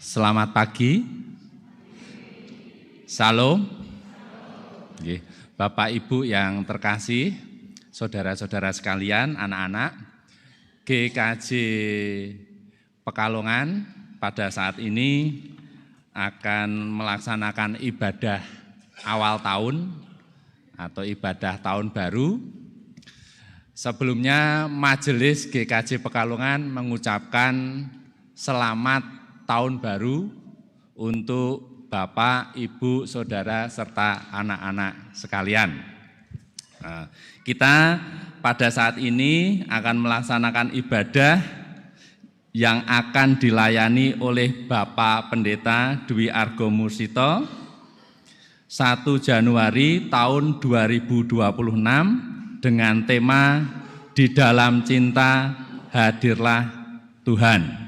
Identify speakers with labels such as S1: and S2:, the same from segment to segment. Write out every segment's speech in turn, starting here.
S1: Selamat pagi. Salam. Bapak Ibu yang terkasih, saudara-saudara sekalian, anak-anak, GKJ Pekalongan pada saat ini akan melaksanakan ibadah awal tahun atau ibadah tahun baru. Sebelumnya Majelis GKJ Pekalongan mengucapkan selamat tahun baru untuk Bapak, Ibu, Saudara, serta anak-anak sekalian. Kita pada saat ini akan melaksanakan ibadah yang akan dilayani oleh Bapak Pendeta Dwi Argo Mursito 1 Januari tahun 2026 dengan tema Di Dalam Cinta Hadirlah Tuhan.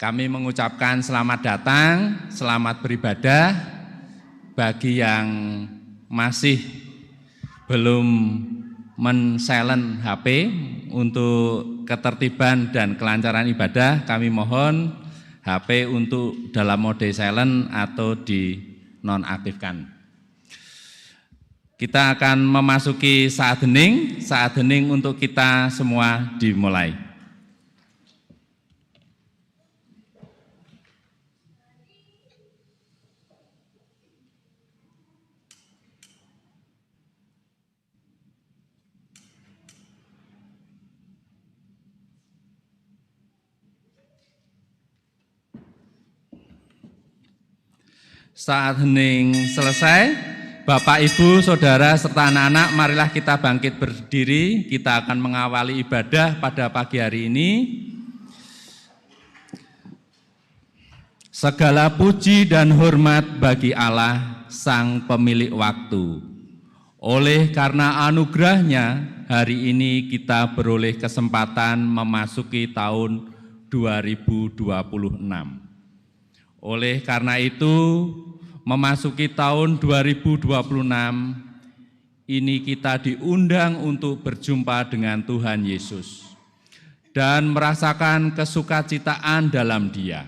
S1: Kami mengucapkan selamat datang, selamat beribadah bagi yang masih belum men-silent HP untuk ketertiban dan kelancaran ibadah. Kami mohon HP untuk dalam mode silent atau di nonaktifkan. Kita akan memasuki saat hening untuk kita semua dimulai. Saat hening selesai, Bapak, Ibu, Saudara, serta anak-anak, marilah kita bangkit berdiri. Kita akan mengawali ibadah pada pagi hari ini. Segala puji dan hormat bagi Allah, Sang Pemilik Waktu. Oleh karena anugerah-Nya, hari ini kita beroleh kesempatan memasuki tahun 2026. Oleh karena itu, memasuki tahun 2026, ini kita diundang untuk berjumpa dengan Tuhan Yesus dan merasakan kesukacitaan dalam Dia.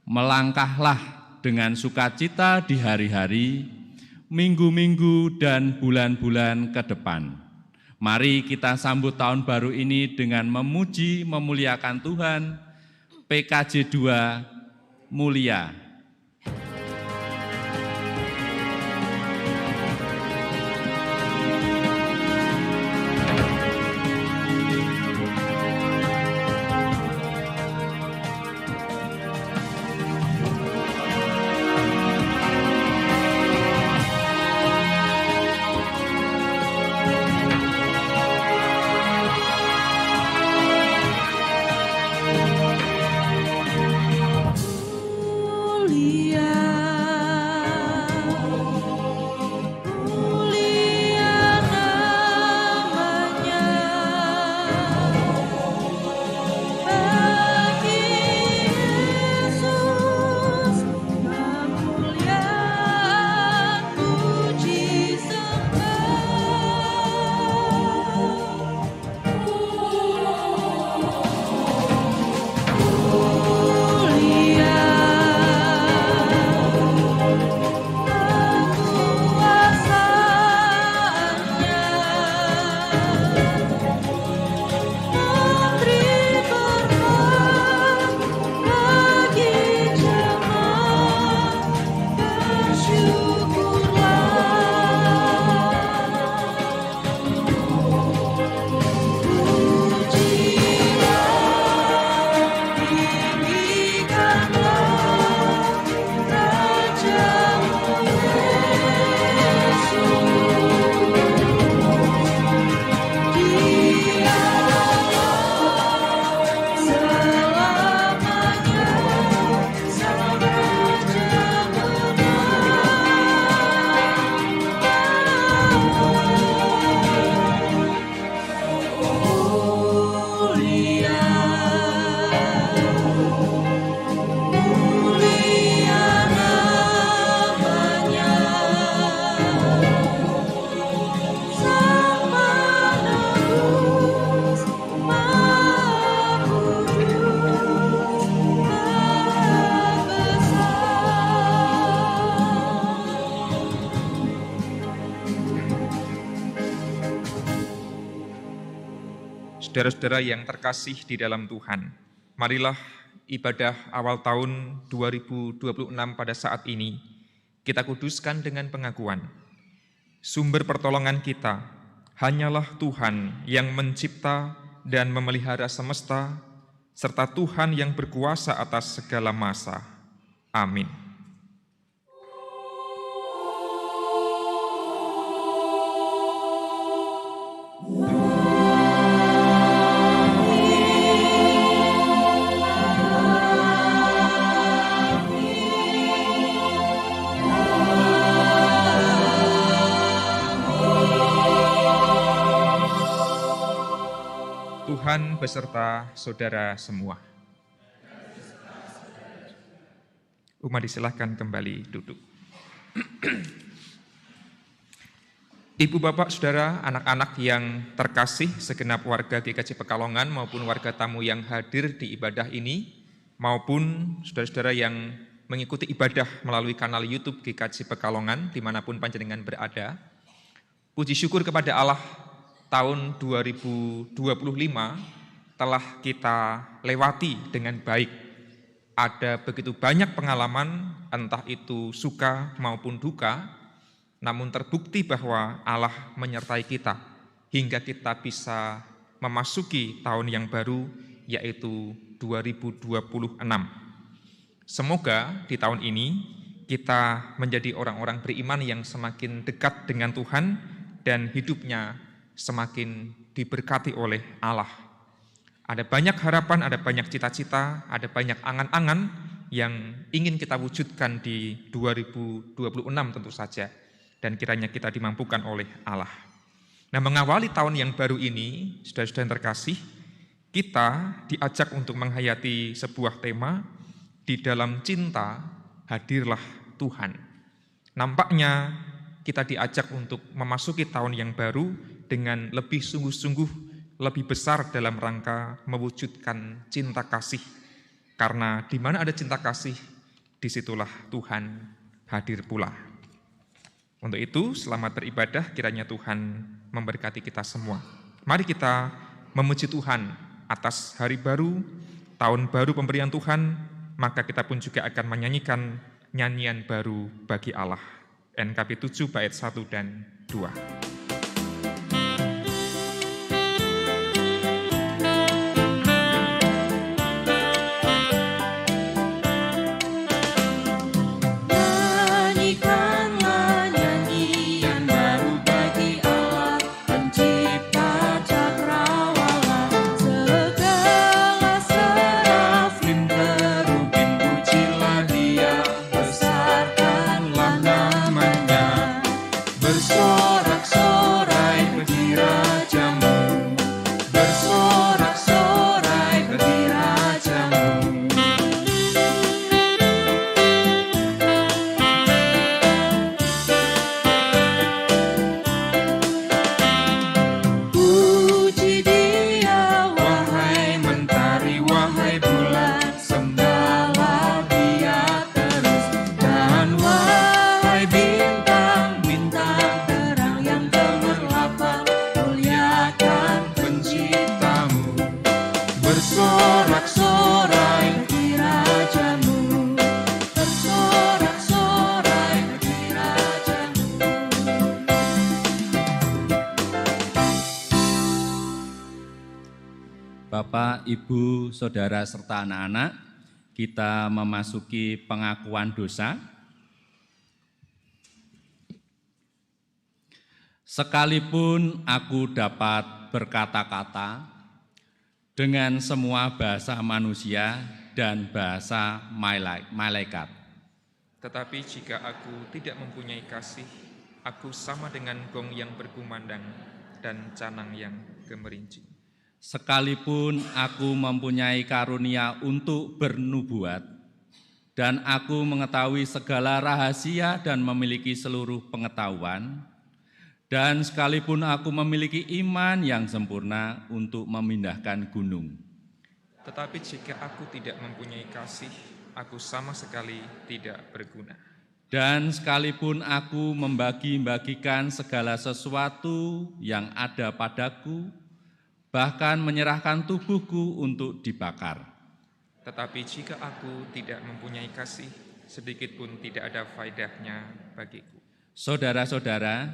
S1: Melangkahlah dengan sukacita di hari-hari, minggu-minggu, dan bulan-bulan ke depan. Mari kita sambut tahun baru ini dengan memuji, memuliakan Tuhan. PKJ 2 Mulia.
S2: Saudara-saudara yang terkasih di dalam Tuhan, marilah ibadah awal tahun 2026 pada saat ini kita kuduskan dengan pengakuan. Sumber pertolongan kita hanyalah Tuhan yang mencipta dan memelihara semesta, serta Tuhan yang berkuasa atas segala masa. Amin. Tuhan beserta saudara semua. Umat disilahkan kembali duduk. Ibu, bapak, saudara, anak-anak yang terkasih, segenap warga GKJ Pekalongan maupun warga tamu yang hadir di ibadah ini, maupun saudara-saudara yang mengikuti ibadah melalui kanal YouTube GKJ Pekalongan dimanapun panjenengan berada. Puji syukur kepada Allah, tahun 2025 telah kita lewati dengan baik. Ada begitu banyak pengalaman, entah itu suka maupun duka, namun terbukti bahwa Allah menyertai kita hingga kita bisa memasuki tahun yang baru, yaitu 2026. Semoga di tahun ini kita menjadi orang-orang beriman yang semakin dekat dengan Tuhan dan hidupnya semakin diberkati oleh Allah. Ada banyak harapan, ada banyak cita-cita, ada banyak angan-angan yang ingin kita wujudkan di 2026 tentu saja. Dan kiranya kita dimampukan oleh Allah. Nah, mengawali tahun yang baru ini, saudara-saudara yang terkasih, kita diajak untuk menghayati sebuah tema, di dalam cinta hadirlah Tuhan. Nampaknya kita diajak untuk memasuki tahun yang baru dengan lebih sungguh-sungguh, lebih besar dalam rangka mewujudkan cinta kasih. Karena di mana ada cinta kasih, disitulah Tuhan hadir pula. Untuk itu, selamat beribadah, kiranya Tuhan memberkati kita semua. Mari kita memuji Tuhan atas hari baru, tahun baru pemberian Tuhan, maka kita pun juga akan menyanyikan nyanyian baru bagi Allah. NKB 7 bait 1 dan 2.
S1: Bapak, Ibu, Saudara, serta anak-anak, kita memasuki pengakuan dosa. Sekalipun aku dapat berkata-kata dengan semua bahasa manusia dan bahasa malaikat,
S2: tetapi jika aku tidak mempunyai kasih, aku sama dengan gong yang berkumandang dan canang yang gemerincing.
S1: Sekalipun aku mempunyai karunia untuk bernubuat, dan aku mengetahui segala rahasia dan memiliki seluruh pengetahuan, dan sekalipun aku memiliki iman yang sempurna untuk memindahkan gunung.
S2: Tetapi jika aku tidak mempunyai kasih, aku sama sekali tidak berguna.
S1: Dan sekalipun aku membagi-bagikan segala sesuatu yang ada padaku, bahkan menyerahkan tubuhku untuk dibakar.
S2: Tetapi jika aku tidak mempunyai kasih, sedikit pun tidak ada faedahnya bagiku.
S1: Saudara-saudara,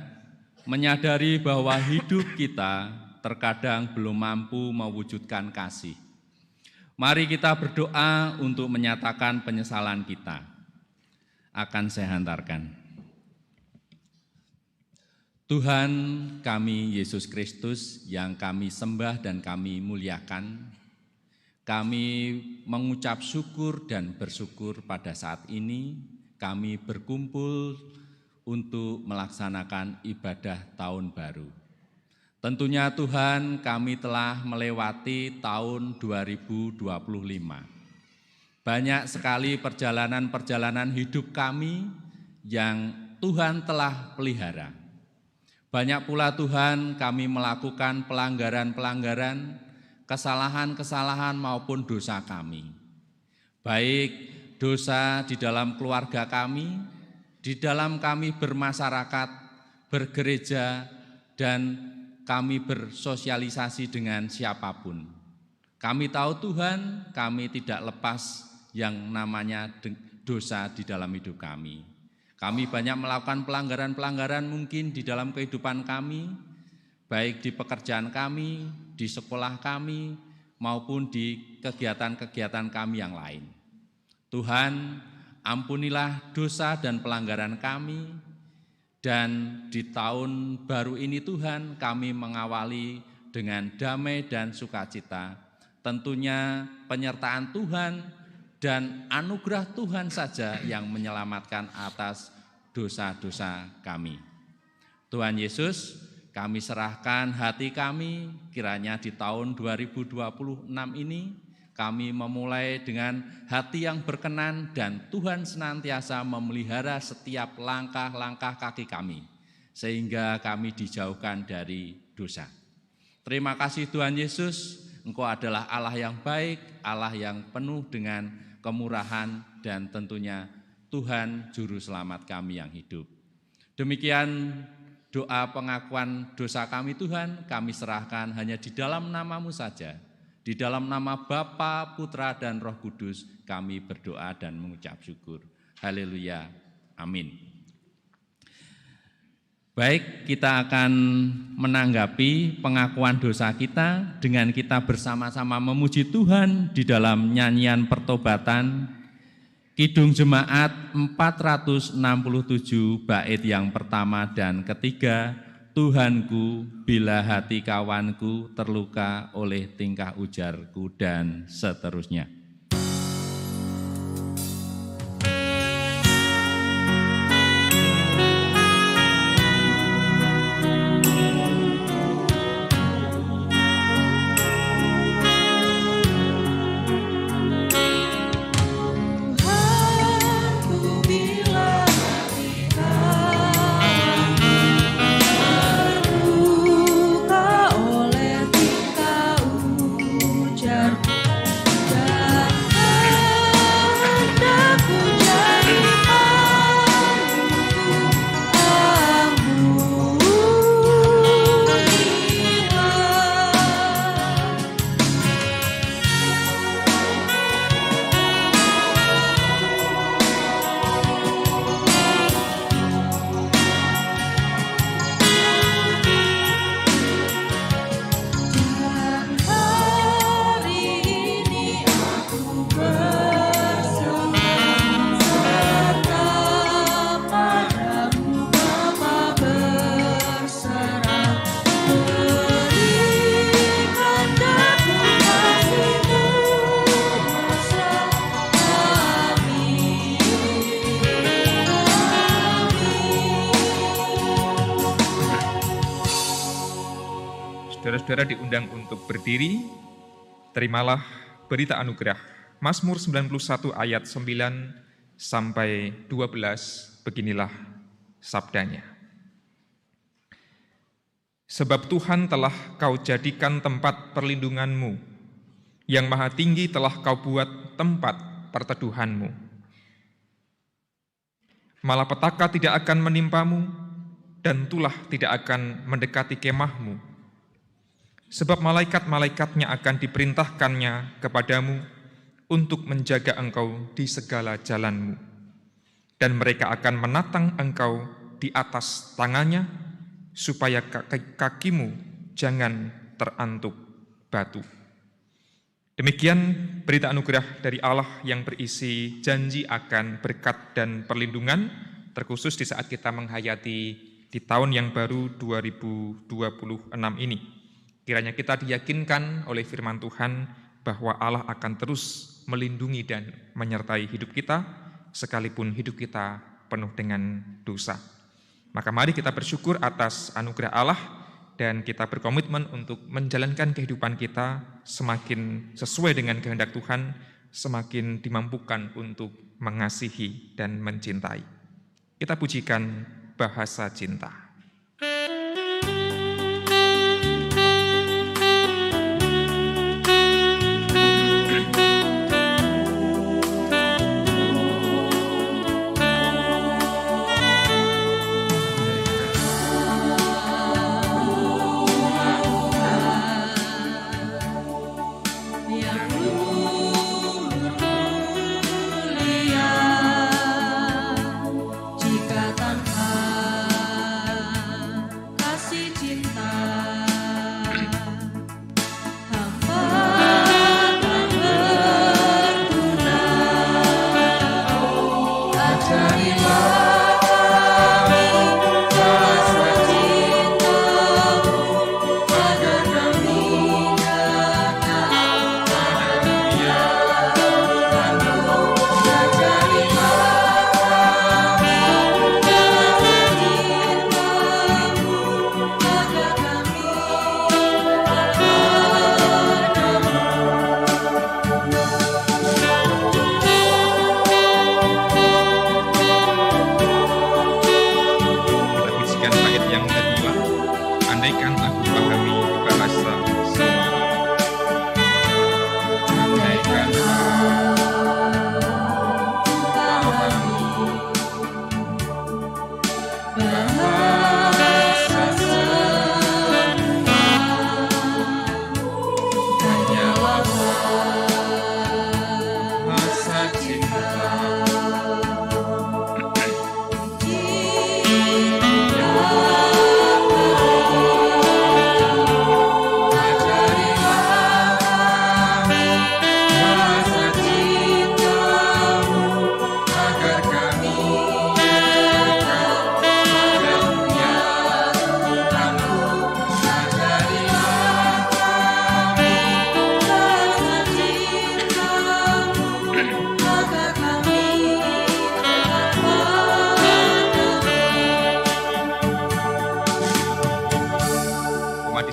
S1: menyadari bahwa hidup kita terkadang belum mampu mewujudkan kasih. Mari kita berdoa untuk menyatakan penyesalan kita. Akan saya hantarkan. Tuhan kami Yesus Kristus yang kami sembah dan kami muliakan, kami mengucap syukur dan bersyukur pada saat ini kami berkumpul untuk melaksanakan ibadah tahun baru. Tentunya Tuhan, kami telah melewati tahun 2025. Banyak sekali perjalanan-perjalanan hidup kami yang Tuhan telah pelihara. Banyak pula Tuhan kami melakukan pelanggaran-pelanggaran, kesalahan-kesalahan maupun dosa kami. Baik dosa di dalam keluarga kami, di dalam kami bermasyarakat, bergereja, dan kami bersosialisasi dengan siapapun. Kami tahu Tuhan, kami tidak lepas yang namanya dosa di dalam hidup kami. Kami banyak melakukan pelanggaran-pelanggaran mungkin di dalam kehidupan kami, baik di pekerjaan kami, di sekolah kami, maupun di kegiatan-kegiatan kami yang lain. Tuhan, ampunilah dosa dan pelanggaran kami. Dan di tahun baru ini Tuhan, kami mengawali dengan damai dan sukacita. Tentunya penyertaan Tuhan dan anugerah Tuhan saja yang menyelamatkan atas dosa-dosa kami. Tuhan Yesus, kami serahkan hati kami, kiranya di tahun 2026 ini kami memulai dengan hati yang berkenan dan Tuhan senantiasa memelihara setiap langkah-langkah kaki kami, sehingga kami dijauhkan dari dosa. Terima kasih Tuhan Yesus, Engkau adalah Allah yang baik, Allah yang penuh dengan kemurahan, dan tentunya Tuhan Juru Selamat kami yang hidup. Demikian doa pengakuan dosa kami Tuhan, kami serahkan hanya di dalam nama-Mu saja. Di dalam nama Bapa, Putra, dan Roh Kudus kami berdoa dan mengucap syukur. Haleluya. Amin. Baik, kita akan menanggapi pengakuan dosa kita dengan kita bersama-sama memuji Tuhan di dalam nyanyian pertobatan Kidung Jemaat 467 bait yang pertama dan ketiga. Tuhanku, bila hati kawanku terluka oleh tingkah ujarku, dan seterusnya.
S2: Saudara-saudara diundang untuk berdiri, terimalah berita anugerah. Mazmur 91 ayat 9 sampai 12, beginilah sabdanya. Sebab Tuhan telah kau jadikan tempat perlindunganmu, yang maha tinggi telah kau buat tempat perteduhanmu. Malapetaka tidak akan menimpamu, dan tulah tidak akan mendekati kemahmu. Sebab malaikat-malaikatnya akan diperintahkannya kepadamu untuk menjaga engkau di segala jalanmu. Dan mereka akan menatang engkau di atas tangannya, supaya kakimu jangan terantuk batu. Demikian berita anugerah dari Allah yang berisi janji akan berkat dan perlindungan, terkhusus di saat kita menghayati di tahun yang baru 2026 ini. Kiranya kita diyakinkan oleh firman Tuhan bahwa Allah akan terus melindungi dan menyertai hidup kita, sekalipun hidup kita penuh dengan dosa. Maka mari kita bersyukur atas anugerah Allah dan kita berkomitmen untuk menjalankan kehidupan kita semakin sesuai dengan kehendak Tuhan, semakin dimampukan untuk mengasihi dan mencintai. Kita pujikan bahasa cinta.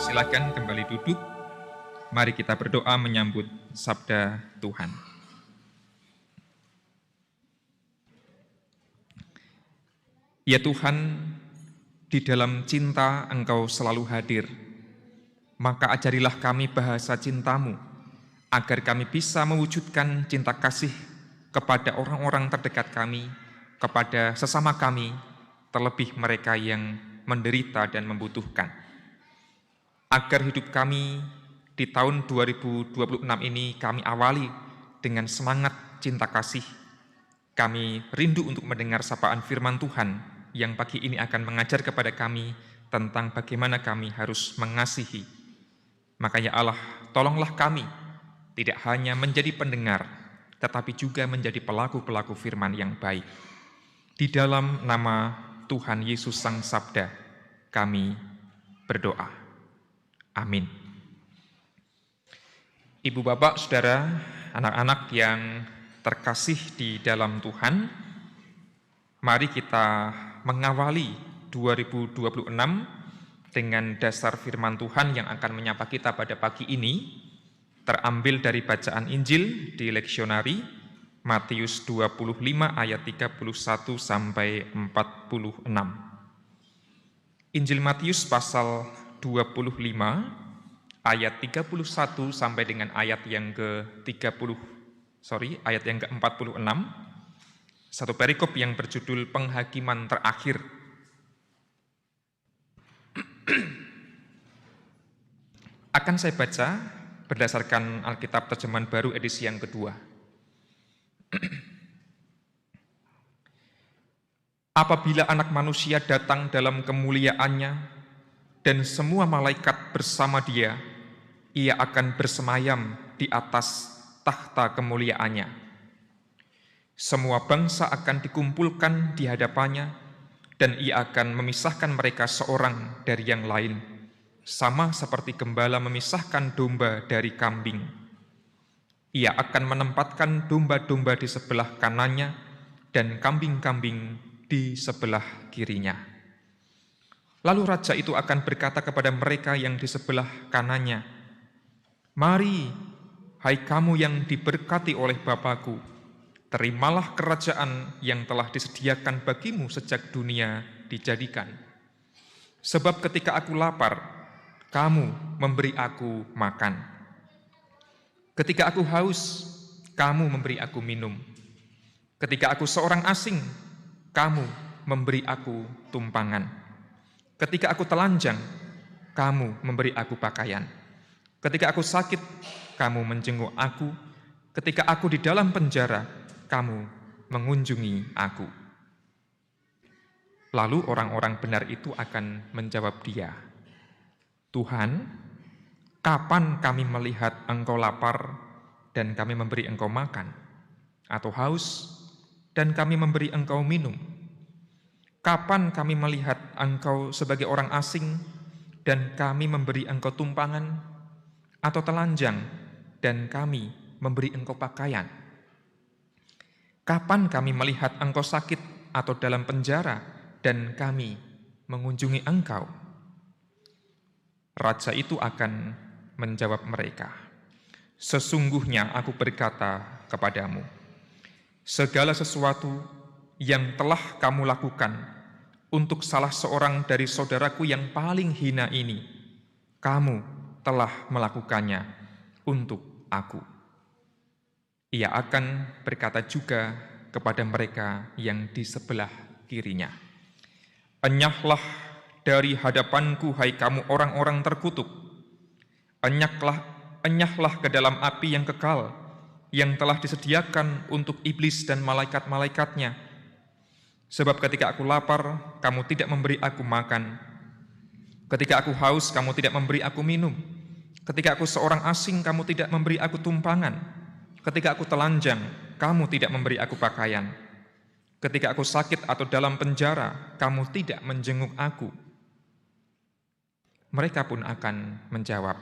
S2: Silakan kembali duduk. Mari kita berdoa menyambut sabda Tuhan. Ya Tuhan, di dalam cinta Engkau selalu hadir. Maka ajarilah kami bahasa cinta-Mu, agar kami bisa mewujudkan cinta kasih kepada orang-orang terdekat kami, kepada sesama kami, terlebih mereka yang menderita dan membutuhkan. Agar hidup kami di tahun 2026 ini kami awali dengan semangat cinta kasih. Kami rindu untuk mendengar sapaan firman Tuhan yang pagi ini akan mengajar kepada kami tentang bagaimana kami harus mengasihi. Maka ya Allah, tolonglah kami tidak hanya menjadi pendengar, tetapi juga menjadi pelaku-pelaku firman yang baik. Di dalam nama Tuhan Yesus Sang Sabda, kami berdoa. Amin. Ibu, Bapak, Saudara, anak-anak yang terkasih di dalam Tuhan, mari kita mengawali 2026 dengan dasar firman Tuhan yang akan menyapa kita pada pagi ini, terambil dari bacaan Injil di leksionari Matius 25 ayat 31 sampai 46. Injil Matius pasal 25 ayat 31 sampai dengan ayat yang ke-46, satu perikop yang berjudul penghakiman terakhir. Akan saya baca berdasarkan Alkitab Terjemahan Baru edisi yang kedua. Apabila Anak Manusia datang dalam kemuliaannya dan semua malaikat bersama Dia, Ia akan bersemayam di atas tahta kemuliaannya. Semua bangsa akan dikumpulkan di hadapannya, dan Ia akan memisahkan mereka seorang dari yang lain, sama seperti gembala memisahkan domba dari kambing. Ia akan menempatkan domba-domba di sebelah kanannya dan kambing-kambing di sebelah kirinya. Lalu raja itu akan berkata kepada mereka yang di sebelah kanannya, "Mari, hai kamu yang diberkati oleh Bapa-Ku, terimalah kerajaan yang telah disediakan bagimu sejak dunia dijadikan. Sebab ketika aku lapar, kamu memberi aku makan. Ketika aku haus, kamu memberi aku minum. Ketika aku seorang asing, kamu memberi aku tumpangan. Ketika aku telanjang, kamu memberi aku pakaian. Ketika aku sakit, kamu menjenguk aku. Ketika aku di dalam penjara, kamu mengunjungi aku." Lalu orang-orang benar itu akan menjawab Dia, "Tuhan, kapan kami melihat Engkau lapar dan kami memberi Engkau makan, atau haus dan kami memberi Engkau minum? Kapan kami melihat Engkau sebagai orang asing dan kami memberi Engkau tumpangan, atau telanjang dan kami memberi Engkau pakaian? Kapan kami melihat Engkau sakit atau dalam penjara dan kami mengunjungi Engkau?" Raja itu akan menjawab mereka, "Sesungguhnya aku berkata kepadamu, segala sesuatu yang telah kamu lakukan untuk salah seorang dari saudaraku yang paling hina ini, kamu telah melakukannya untuk aku." Ia akan berkata juga kepada mereka yang di sebelah kirinya, "Enyahlah dari hadapanku, hai kamu orang-orang terkutuk. Enyahlah ke dalam api yang kekal, yang telah disediakan untuk iblis dan malaikat-malaikatnya. Sebab ketika aku lapar, kamu tidak memberi aku makan. Ketika aku haus, kamu tidak memberi aku minum. Ketika aku seorang asing, kamu tidak memberi aku tumpangan. Ketika aku telanjang, kamu tidak memberi aku pakaian. Ketika aku sakit atau dalam penjara, kamu tidak menjenguk aku." Mereka pun akan menjawab,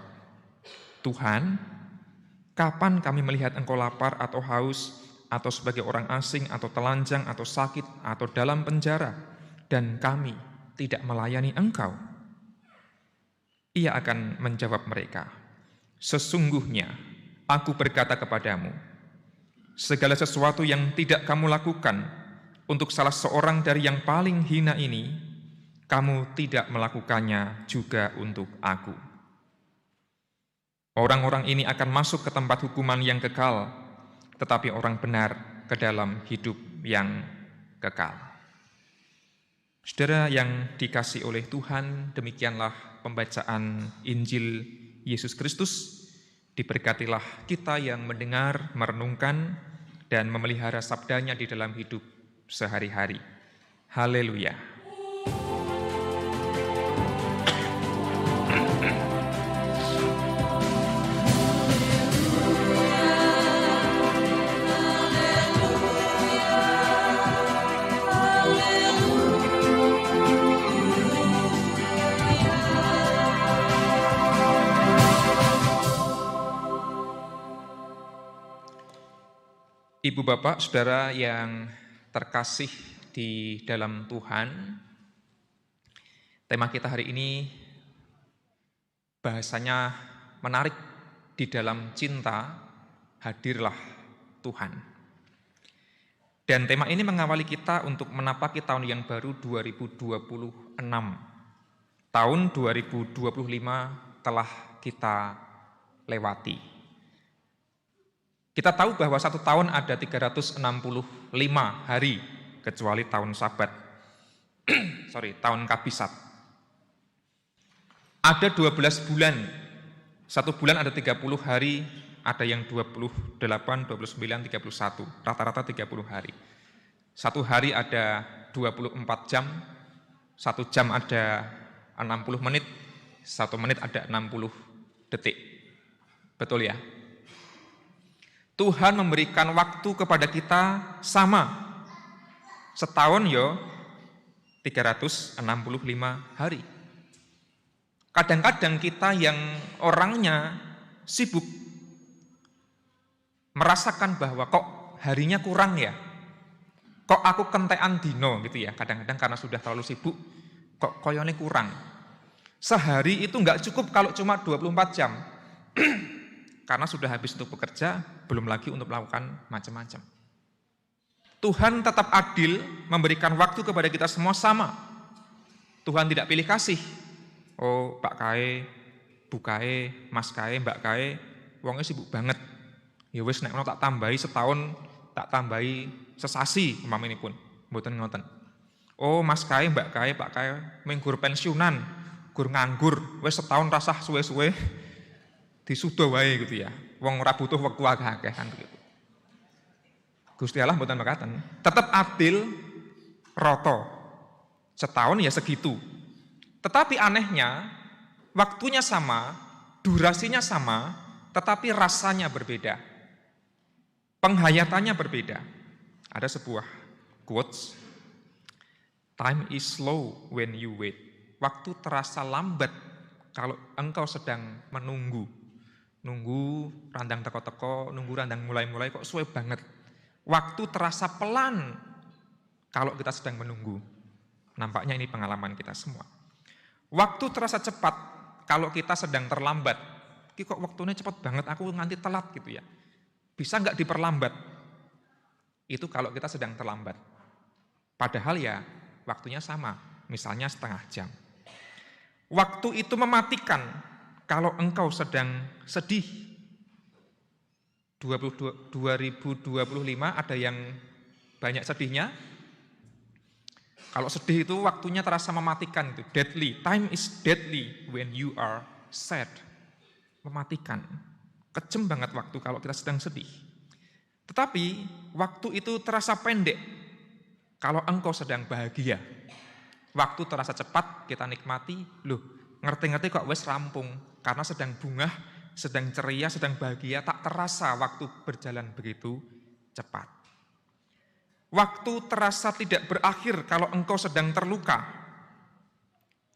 S2: "Tuhan, kapan kami melihat Engkau lapar atau haus, atau sebagai orang asing, atau telanjang, atau sakit, atau dalam penjara, dan kami tidak melayani Engkau?" Ia akan menjawab mereka, "Sesungguhnya aku berkata kepadamu, segala sesuatu yang tidak kamu lakukan untuk salah seorang dari yang paling hina ini, kamu tidak melakukannya juga untuk aku." Orang-orang ini akan masuk ke tempat hukuman yang kekal, tetapi orang benar ke dalam hidup yang kekal. Saudara yang dikasihi oleh Tuhan, demikianlah pembacaan Injil Yesus Kristus. Diberkatilah kita yang mendengar, merenungkan, dan memelihara sabdanya di dalam hidup sehari-hari. Haleluya. Ibu bapak, saudara yang terkasih di dalam Tuhan, tema kita hari ini bahasanya menarik. Di dalam cinta hadirlah Tuhan. Dan tema ini mengawali kita untuk menapaki tahun yang baru 2026. Tahun 2025 telah kita lewati. Kita tahu bahwa satu tahun ada 365 hari, kecuali tahun Sabat. tahun Kabisat. Ada 12 bulan 1 bulan ada 30 hari, ada yang 28, 29, 31, rata-rata 30 hari. 1 hari ada 24 jam, 1 jam ada 60 menit, 1 menit ada 60 detik. Betul ya? Tuhan memberikan waktu kepada kita sama. Setahun yo 365 hari. Kadang-kadang kita yang orangnya sibuk merasakan bahwa kok harinya kurang ya. Kok aku kentekan dino gitu ya. Kadang-kadang karena sudah terlalu sibuk, kok koyone kurang. Sehari itu enggak cukup kalau cuma 24 jam. Karena sudah habis untuk bekerja, belum lagi untuk melakukan macam-macam. Tuhan tetap adil memberikan waktu kepada kita semua sama. Tuhan tidak pilih kasih. Oh, Pak Kae, Bu Kae, Mas Kae, Mbak Kae, wongnya sibuk banget. Ya wis nek ono tak tambahi setahun, tak tambahi sesasi umpamane pun, mboten ngoten. Oh, Mas Kae, Mbak Kae, Pak Kae menggur pensiunan, gur nganggur, wis setahun rasah suwe-suwe disuda wae gitu ya. Wong ora butuh wektu akeh kan begitu. Gusti Allah mboten mekaten, tetap adil roto. Setahun ya segitu. Tetapi anehnya, waktunya sama, durasinya sama, tetapi rasanya berbeda. Penghayatannya berbeda. Ada sebuah quotes, time is slow when you wait. Waktu terasa lambat kalau engkau sedang menunggu. Nunggu randang teko-teko, nunggu randang mulai-mulai kok suwe banget. Waktu terasa pelan kalau kita sedang menunggu. Nampaknya ini pengalaman kita semua. Waktu terasa cepat kalau kita sedang terlambat. Ki kok waktunya cepat banget, aku nganti telat gitu ya. Bisa nggak diperlambat? Itu kalau kita sedang terlambat. Padahal ya waktunya sama, misalnya setengah jam. Waktu itu mematikan kalau engkau sedang sedih. 2025 ada yang banyak sedihnya. Kalau sedih itu waktunya terasa mematikan, itu deadly. Time is deadly when you are sad. Mematikan. Kejem banget waktu kalau kita sedang sedih. Tetapi waktu itu terasa pendek kalau engkau sedang bahagia. Waktu terasa cepat kita nikmati, loh ngerti-ngerti kok wes rampung karena sedang bungah, sedang ceria, sedang bahagia, tak terasa waktu berjalan begitu cepat. Waktu terasa tidak berakhir kalau engkau sedang terluka.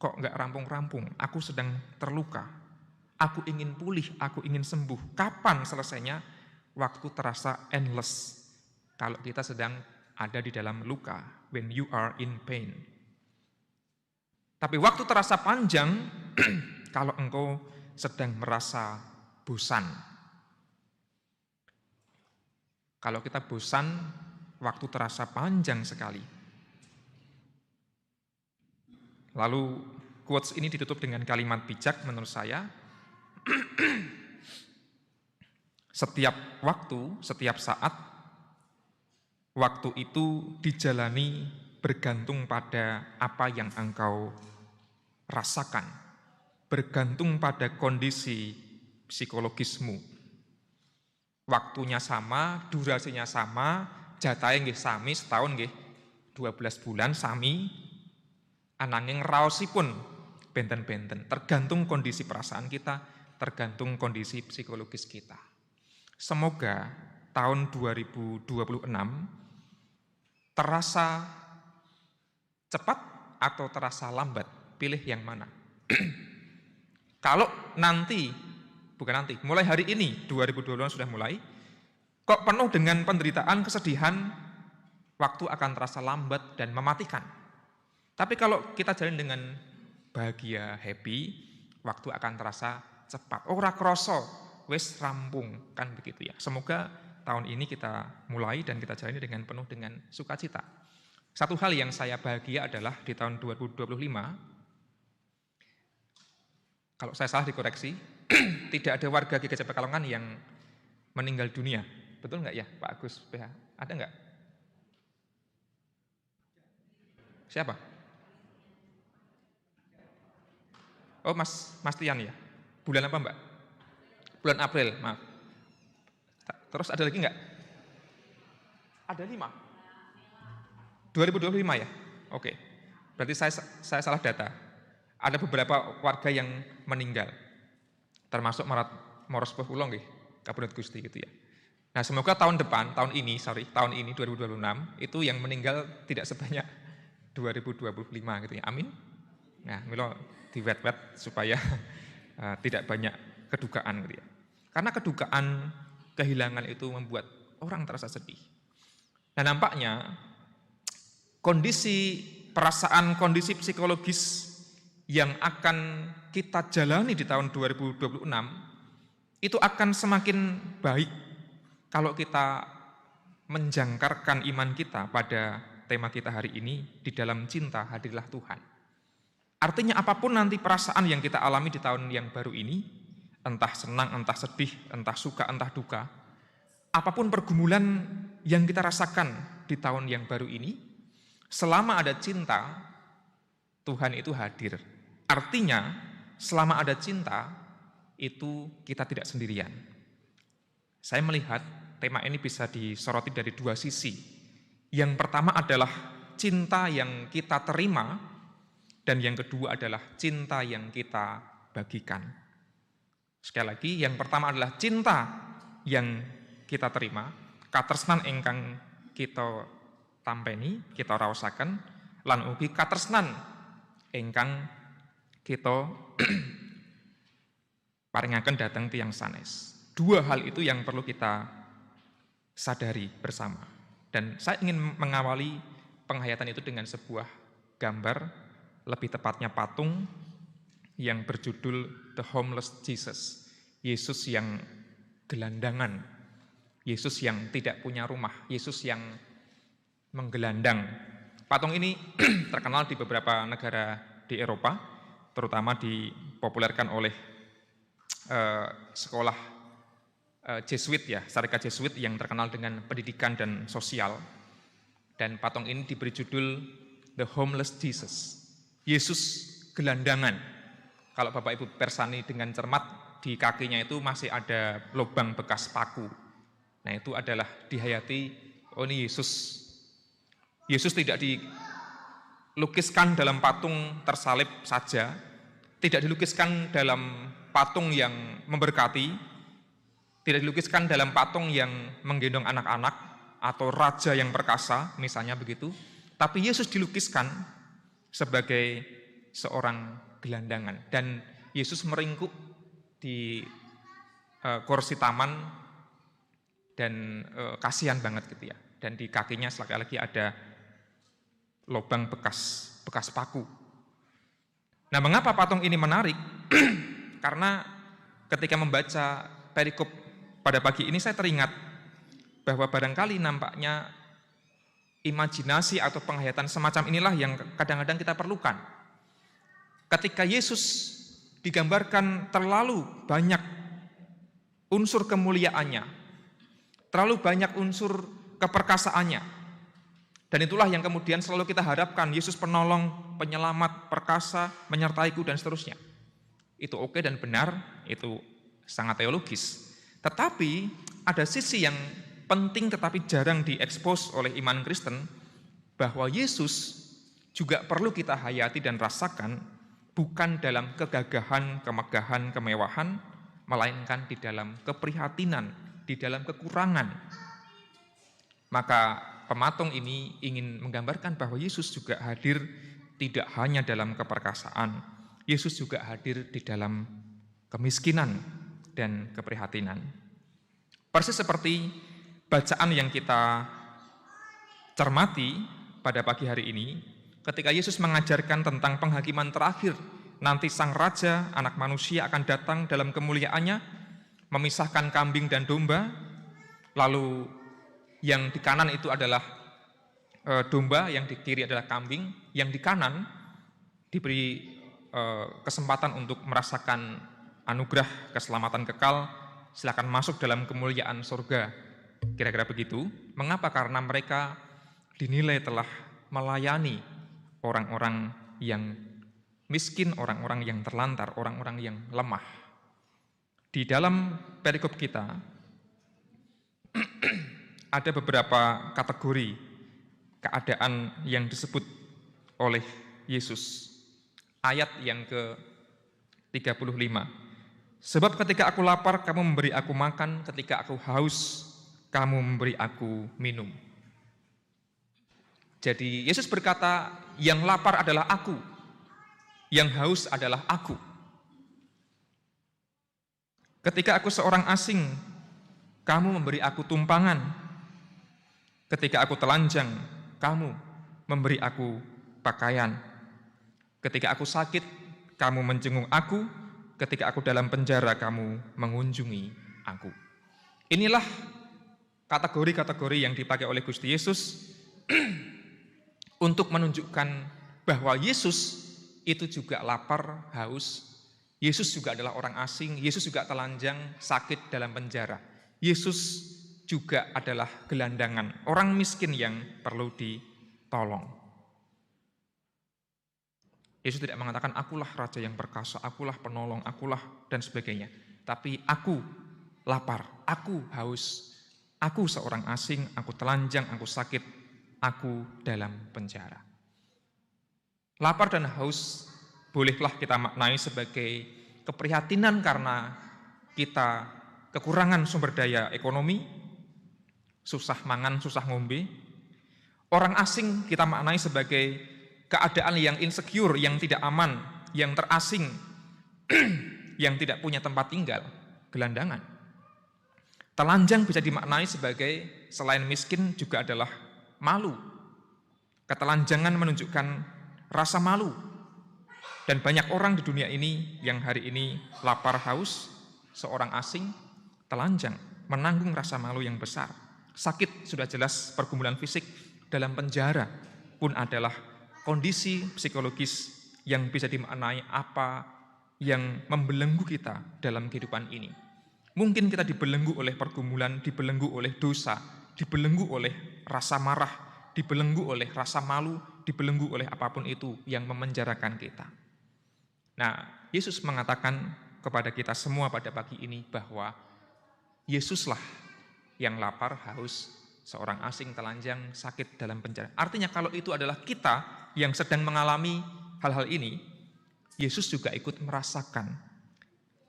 S2: Kok enggak rampung-rampung? Aku sedang terluka. Aku ingin pulih, aku ingin sembuh. Kapan selesainya? Waktu terasa endless. Kalau kita sedang ada di dalam luka, when you are in pain. Tapi waktu terasa panjang kalau engkau sedang merasa bosan. Kalau kita bosan, waktu terasa panjang sekali. Lalu quotes ini ditutup dengan kalimat bijak menurut saya. Setiap waktu, setiap saat, waktu itu dijalani bergantung pada apa yang engkau rasakan, bergantung pada kondisi psikologismu. Waktunya sama, durasinya sama, jatahe nggih sami setahun nggih 12 bulan sami, ananging raosipun benten-benten, tergantung kondisi perasaan kita, tergantung kondisi psikologis kita. Semoga tahun 2026 terasa cepat atau terasa lambat, pilih yang mana. Kalau nanti, mulai hari ini, 2026 sudah mulai, kok penuh dengan penderitaan, kesedihan, waktu akan terasa lambat dan mematikan. Tapi kalau kita jalin dengan bahagia, happy, waktu akan terasa cepat. Ora kroso, wis rampung, kan begitu ya. Semoga tahun ini kita mulai dan kita jalani dengan penuh dengan sukacita. Satu hal yang saya bahagia adalah di tahun 2025, kalau saya salah dikoreksi, tidak ada warga GKJ Pekalongan yang meninggal dunia. Betul nggak ya Pak Agus PH? Ada nggak? Siapa? Oh Mas Tian ya? Bulan apa Mbak? Bulan April, maaf. Terus ada lagi enggak? Ada 5. 2025 ya? Oke. Berarti saya salah data. Ada beberapa warga yang meninggal. Termasuk Moros Pulau nggih, Kabunut Gusti gitu ya. Nah, semoga tahun depan, tahun ini 2026 itu yang meninggal tidak sebanyak 2025 gitu ya. Amin. Nah, milo diwet-wet supaya tidak banyak kedukaan gitu ya. Karena kedukaan kehilangan itu membuat orang terasa sedih. Nah, nampaknya kondisi psikologis yang akan kita jalani di tahun 2026 itu akan semakin baik kalau kita menjangkarkan iman kita pada tema kita hari ini, di dalam cinta hadirlah Tuhan. Artinya apapun nanti perasaan yang kita alami di tahun yang baru ini, entah senang, entah sedih, entah suka, entah duka, apapun pergumulan yang kita rasakan di tahun yang baru ini, selama ada cinta, Tuhan itu hadir. Artinya, selama ada cinta, itu kita tidak sendirian. Saya melihat tema ini bisa disoroti dari 2 sisi. Yang pertama adalah cinta yang kita terima, dan yang kedua adalah cinta yang kita bagikan. Sekali lagi, yang pertama adalah cinta yang kita terima, katresnan ingkang kita tampeni, kita raosaken, lan ugi katresnan ingkang kita paringaken dhateng tiyang sanes. 2 hal itu yang perlu kita sadari bersama. Dan saya ingin mengawali penghayatan itu dengan sebuah gambar, lebih tepatnya patung yang berjudul The Homeless Jesus. Yesus yang gelandangan, Yesus yang tidak punya rumah, Yesus yang menggelandang. Patung ini terkenal di beberapa negara di Eropa, terutama dipopulerkan oleh sekolah Jesuit ya, syarikat Jesuit yang terkenal dengan pendidikan dan sosial. Dan patung ini diberi judul The Homeless Jesus, Yesus gelandangan. Kalau Bapak Ibu persani dengan cermat, di kakinya itu masih ada lubang bekas paku. Nah, itu adalah dihayati, oh ini Yesus. Yesus tidak dilukiskan dalam patung tersalib saja, tidak dilukiskan dalam patung yang memberkati, tidak dilukiskan dalam patung yang menggendong anak-anak atau raja yang perkasa, misalnya begitu. Tapi Yesus dilukiskan sebagai seorang gelandangan. Dan Yesus meringkuk di kursi taman dan kasihan banget gitu ya. Dan di kakinya sekali lagi ada lubang bekas paku. Nah, mengapa patung ini menarik? Karena ketika membaca perikop pada pagi ini saya teringat bahwa barangkali nampaknya imajinasi atau penghayatan semacam inilah yang kadang-kadang kita perlukan. Ketika Yesus digambarkan terlalu banyak unsur kemuliaannya, terlalu banyak unsur keperkasaannya, dan itulah yang kemudian selalu kita harapkan, Yesus penolong, penyelamat, perkasa, menyertaiku, dan seterusnya. Itu oke dan benar, itu sangat teologis. Tetapi ada sisi yang penting tetapi jarang diekspos oleh iman Kristen, bahwa Yesus juga perlu kita hayati dan rasakan bukan dalam kegagahan, kemegahan, kemewahan, melainkan di dalam keprihatinan, di dalam kekurangan. Maka pematung ini ingin menggambarkan bahwa Yesus juga hadir tidak hanya dalam keperkasaan, Yesus juga hadir di dalam kemiskinan dan keprihatinan. Persis seperti bacaan yang kita cermati pada pagi hari ini, ketika Yesus mengajarkan tentang penghakiman terakhir, nanti sang raja, anak manusia akan datang dalam kemuliaannya, memisahkan kambing dan domba, lalu yang di kanan itu adalah domba, yang di kiri adalah kambing, yang di kanan diberi kesempatan untuk merasakan anugerah keselamatan kekal, silakan masuk dalam kemuliaan surga. Kira-kira begitu. Mengapa? Karena mereka dinilai telah melayani orang-orang yang miskin, orang-orang yang terlantar, orang-orang yang lemah. Di dalam perikop kita ada beberapa kategori keadaan yang disebut oleh Yesus. Ayat yang ke-35. Sebab ketika aku lapar, kamu memberi aku makan, ketika aku haus, kamu memberi aku minum. Jadi Yesus berkata, yang lapar adalah aku, yang haus adalah aku. Ketika aku seorang asing, kamu memberi aku tumpangan. Ketika aku telanjang, kamu memberi aku pakaian. Ketika aku sakit, kamu menjenguk aku. Ketika aku dalam penjara, kamu mengunjungi aku. Inilah kategori-kategori yang dipakai oleh Gusti Yesus untuk menunjukkan bahwa Yesus itu juga lapar, haus. Yesus juga adalah orang asing, Yesus juga telanjang, sakit dalam penjara. Yesus juga adalah gelandangan, orang miskin yang perlu ditolong. Yesus tidak mengatakan, akulah raja yang perkasa, akulah penolong, akulah dan sebagainya. Tapi aku lapar, aku haus, aku seorang asing, aku telanjang, aku sakit, aku dalam penjara. Lapar dan haus bolehlah kita maknai sebagai keprihatinan karena kita kekurangan sumber daya ekonomi, susah mangan, susah ngombe. Orang asing kita maknai sebagai keadaan yang insecure, yang tidak aman, yang terasing, yang tidak punya tempat tinggal, gelandangan. Telanjang bisa dimaknai sebagai selain miskin juga adalah malu. Ketelanjangan menunjukkan rasa malu. Dan banyak orang di dunia ini yang hari ini lapar haus, seorang asing, telanjang, menanggung rasa malu yang besar. Sakit sudah jelas pergumulan fisik, dalam penjara pun adalah kondisi psikologis yang bisa dimaknai apa yang membelenggu kita dalam kehidupan ini. Mungkin kita dibelenggu oleh pergumulan, dibelenggu oleh dosa, dibelenggu oleh rasa marah, dibelenggu oleh rasa malu, dibelenggu oleh apapun itu yang memenjarakan kita. Nah, Yesus mengatakan kepada kita semua pada pagi ini bahwa Yesuslah yang lapar, haus, seorang asing, telanjang, sakit dalam penjara. Artinya kalau itu adalah kita yang sedang mengalami hal-hal ini, Yesus juga ikut merasakan.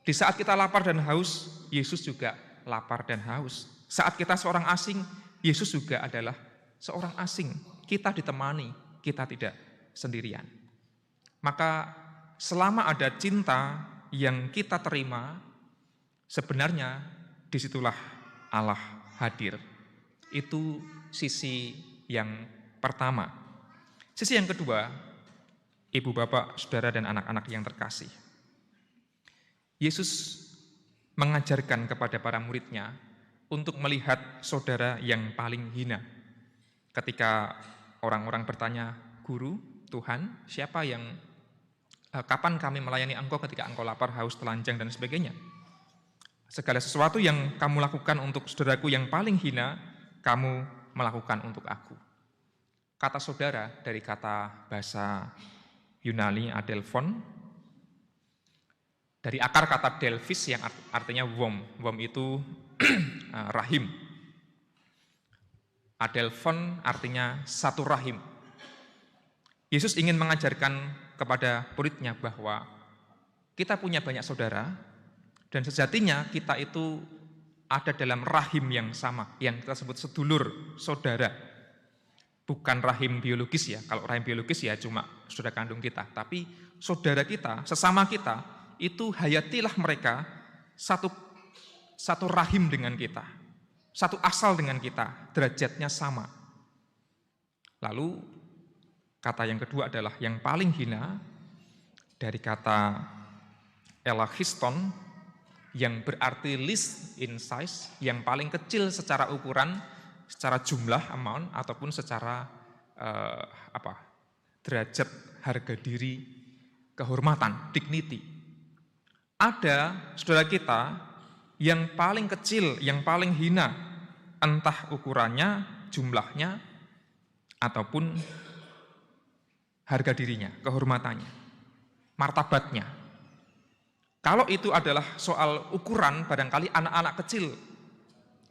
S2: Di saat kita lapar dan haus, Yesus juga lapar dan haus. Saat kita seorang asing, Yesus juga adalah seorang asing. Kita ditemani, kita tidak sendirian. Maka selama ada cinta yang kita terima, sebenarnya disitulah Allah hadir. Itu sisi yang pertama. Sisi yang kedua, ibu, bapak, saudara, dan anak-anak yang terkasih. Yesus mengajarkan kepada para muridnya untuk melihat saudara yang paling hina. Ketika orang-orang bertanya, Guru, Tuhan, kapan kami melayani engkau ketika engkau lapar, haus, telanjang, dan sebagainya? Segala sesuatu yang kamu lakukan untuk saudaraku yang paling hina, kamu melakukan untuk aku. Kata saudara dari kata bahasa Yunani adelphon, dari akar kata delphis yang artinya womb. Womb itu rahim. Adelphon artinya satu rahim. Yesus ingin mengajarkan kepada muridnya bahwa kita punya banyak saudara, dan sejatinya kita itu ada dalam rahim yang sama, yang kita sebut sedulur, saudara. Bukan rahim biologis ya, kalau rahim biologis ya cuma saudara kandung kita. Tapi saudara kita, sesama kita, itu hayatilah mereka satu rahim dengan kita. Satu asal dengan kita, derajatnya sama. Lalu kata yang kedua adalah yang paling hina, dari kata elachiston, yang berarti least in size, yang paling kecil secara ukuran, secara jumlah amount, ataupun secara derajat harga diri, kehormatan, dignity. Ada saudara kita yang paling kecil, yang paling hina, entah ukurannya, jumlahnya, ataupun harga dirinya, kehormatannya, martabatnya. Kalau itu adalah soal ukuran, barangkali anak-anak kecil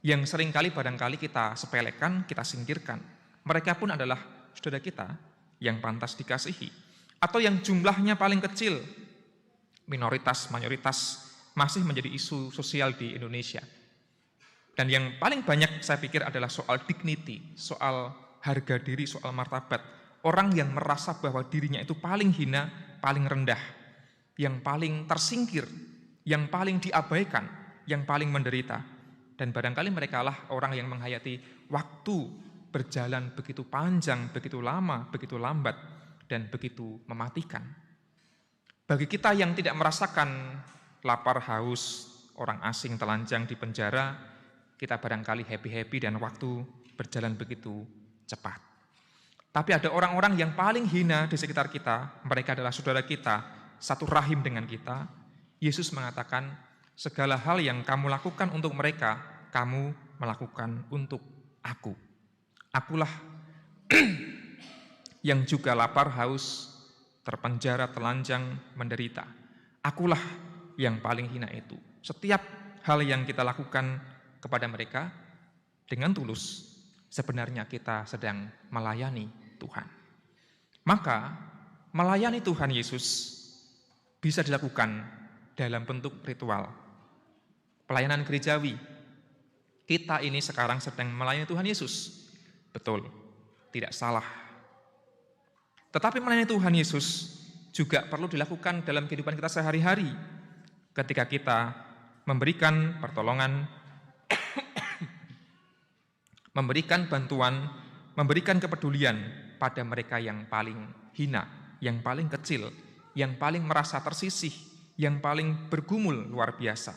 S2: yang seringkali barangkali kita sepelekan, kita singkirkan. Mereka pun adalah saudara kita yang pantas dikasihi. Atau yang jumlahnya paling kecil, minoritas, mayoritas, masih menjadi isu sosial di Indonesia. Dan yang paling banyak saya pikir adalah soal dignity, soal harga diri, soal martabat. Orang yang merasa bahwa dirinya itu paling hina, paling rendah, yang paling tersingkir, yang paling diabaikan, yang paling menderita. Dan barangkali merekalah orang yang menghayati waktu berjalan begitu panjang, begitu lama, begitu lambat, dan begitu mematikan. Bagi kita yang tidak merasakan lapar, haus, orang asing telanjang di penjara, kita barangkali happy-happy dan waktu berjalan begitu cepat. Tapi ada orang-orang yang paling hina di sekitar kita, mereka adalah saudara kita, satu rahim dengan kita. Yesus mengatakan, segala hal yang kamu lakukan untuk mereka, kamu melakukan untuk aku. Akulah yang juga lapar, haus, terpenjara, telanjang, menderita. Akulah yang paling hina itu. Setiap hal yang kita lakukan kepada mereka dengan tulus, sebenarnya kita sedang melayani Tuhan. Maka melayani Tuhan Yesus bisa dilakukan dalam bentuk ritual. Pelayanan gerejawi. Kita ini sekarang sedang melayani Tuhan Yesus. Betul, tidak salah. Tetapi melayani Tuhan Yesus juga perlu dilakukan dalam kehidupan kita sehari-hari. Ketika kita memberikan pertolongan, memberikan bantuan, memberikan kepedulian pada mereka yang paling hina, yang paling kecil, yang paling merasa tersisih, yang paling bergumul luar biasa.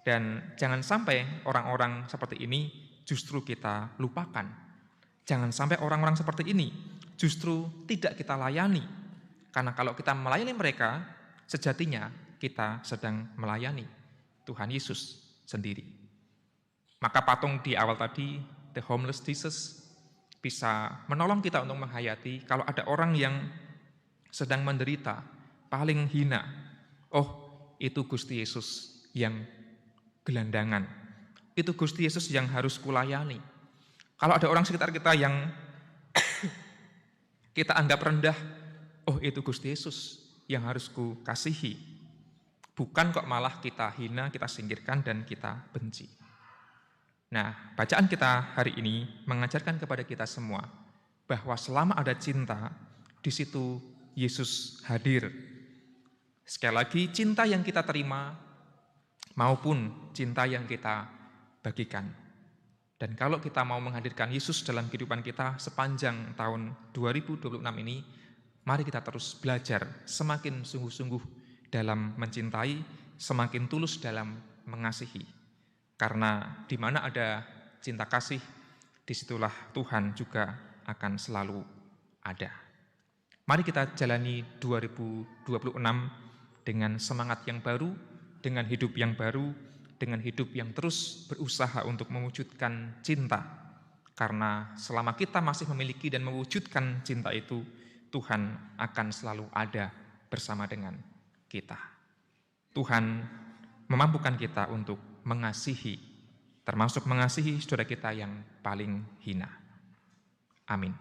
S2: Dan jangan sampai orang-orang seperti ini justru kita lupakan. Jangan sampai orang-orang seperti ini justru tidak kita layani. Karena kalau kita melayani mereka, sejatinya kita sedang melayani Tuhan Yesus sendiri. Maka patung di awal tadi, The Homeless Jesus, bisa menolong kita untuk menghayati kalau ada orang yang sedang menderita, paling hina. Oh, itu Gusti Yesus yang gelandangan. Itu Gusti Yesus yang harus kulayani. Kalau ada orang sekitar kita yang kita anggap rendah, oh itu Gusti Yesus yang harus ku kasihi. Bukan kok malah kita hina, kita singkirkan, dan kita benci. Nah, bacaan kita hari ini mengajarkan kepada kita semua bahwa selama ada cinta, di situ Yesus hadir. Sekali lagi, cinta yang kita terima maupun cinta yang kita bagikan. Dan kalau kita mau menghadirkan Yesus dalam kehidupan kita sepanjang tahun 2026 ini, mari kita terus belajar semakin sungguh-sungguh dalam mencintai, semakin tulus dalam mengasihi. Karena di mana ada cinta kasih, disitulah Tuhan juga akan selalu ada. Mari kita jalani 2026 dengan semangat yang baru, dengan hidup yang baru, dengan hidup yang terus berusaha untuk mewujudkan cinta. Karena selama kita masih memiliki dan mewujudkan cinta itu, Tuhan akan selalu ada bersama dengan kita. Tuhan memampukan kita untuk mengasihi, termasuk mengasihi saudara kita yang paling hina. Amin.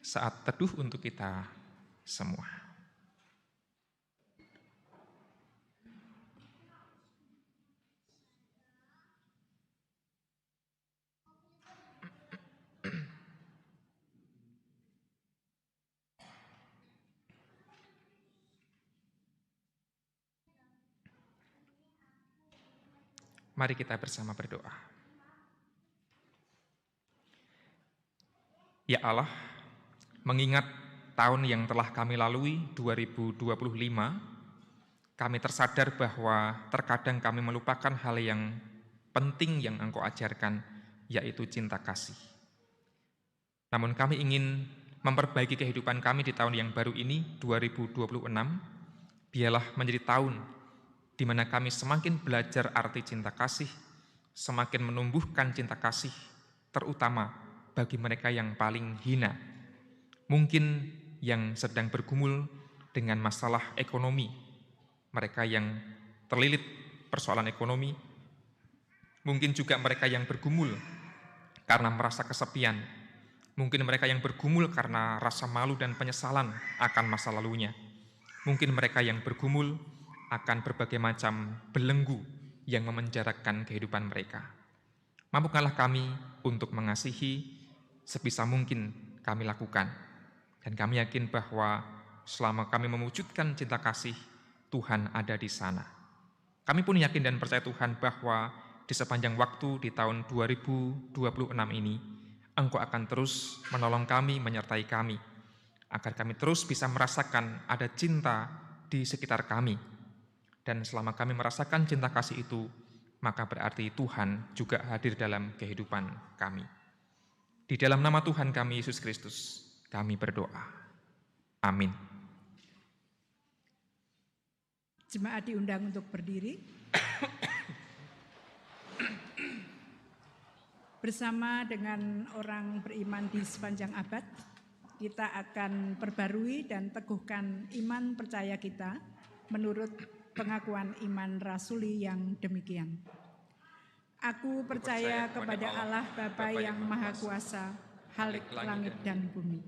S2: Saat teduh untuk kita semua. Mari kita bersama berdoa. Ya Allah, mengingat tahun yang telah kami lalui, 2025, kami tersadar bahwa terkadang kami melupakan hal yang penting yang Engkau ajarkan, yaitu cinta kasih. Namun kami ingin memperbaiki kehidupan kami di tahun yang baru ini, 2026, biarlah menjadi tahun di mana kami semakin belajar arti cinta kasih, semakin menumbuhkan cinta kasih, terutama bagi mereka yang paling hina. Mungkin yang sedang bergumul dengan masalah ekonomi, mereka yang terlilit persoalan ekonomi, mungkin juga mereka yang bergumul karena merasa kesepian, mungkin mereka yang bergumul karena rasa malu dan penyesalan akan masa lalunya, mungkin mereka yang bergumul akan berbagai macam belenggu yang memenjarakan kehidupan mereka. Mampukanlah kami untuk mengasihi sebisa mungkin kami lakukan. Dan kami yakin bahwa selama kami mewujudkan cinta kasih, Tuhan ada di sana. Kami pun yakin dan percaya Tuhan bahwa di sepanjang waktu di tahun 2026 ini, Engkau akan terus menolong kami, menyertai kami, agar kami terus bisa merasakan ada cinta di sekitar kami. Dan selama kami merasakan cinta kasih itu, maka berarti Tuhan juga hadir dalam kehidupan kami. Di dalam nama Tuhan kami, Yesus Kristus, kami berdoa. Amin.
S3: Jemaat diundang untuk berdiri. Bersama dengan orang beriman di sepanjang abad, kita akan perbarui dan teguhkan iman percaya kita menurut pengakuan iman rasuli yang demikian. Aku percaya kepada Allah Bapa yang Maha Kuasa, Khalik langit dan bumi,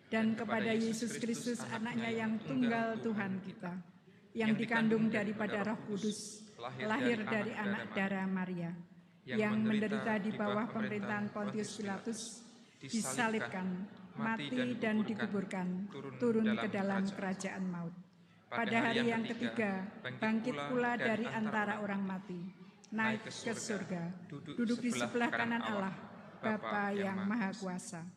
S3: dan kepada Yesus Kristus anaknya yang tunggal Tuhan kita, yang dikandung daripada Roh Kudus, lahir dari anak darah Maria, yang menderita di bawah pemerintahan Pontius Pilatus, disalibkan, mati dan dikuburkan, turun ke dalam kerajaan maut. Pada hari yang ketiga, bangkit pula dari antara orang mati, naik ke surga, duduk di sebelah kanan Allah, Bapa yang Maha Kuasa,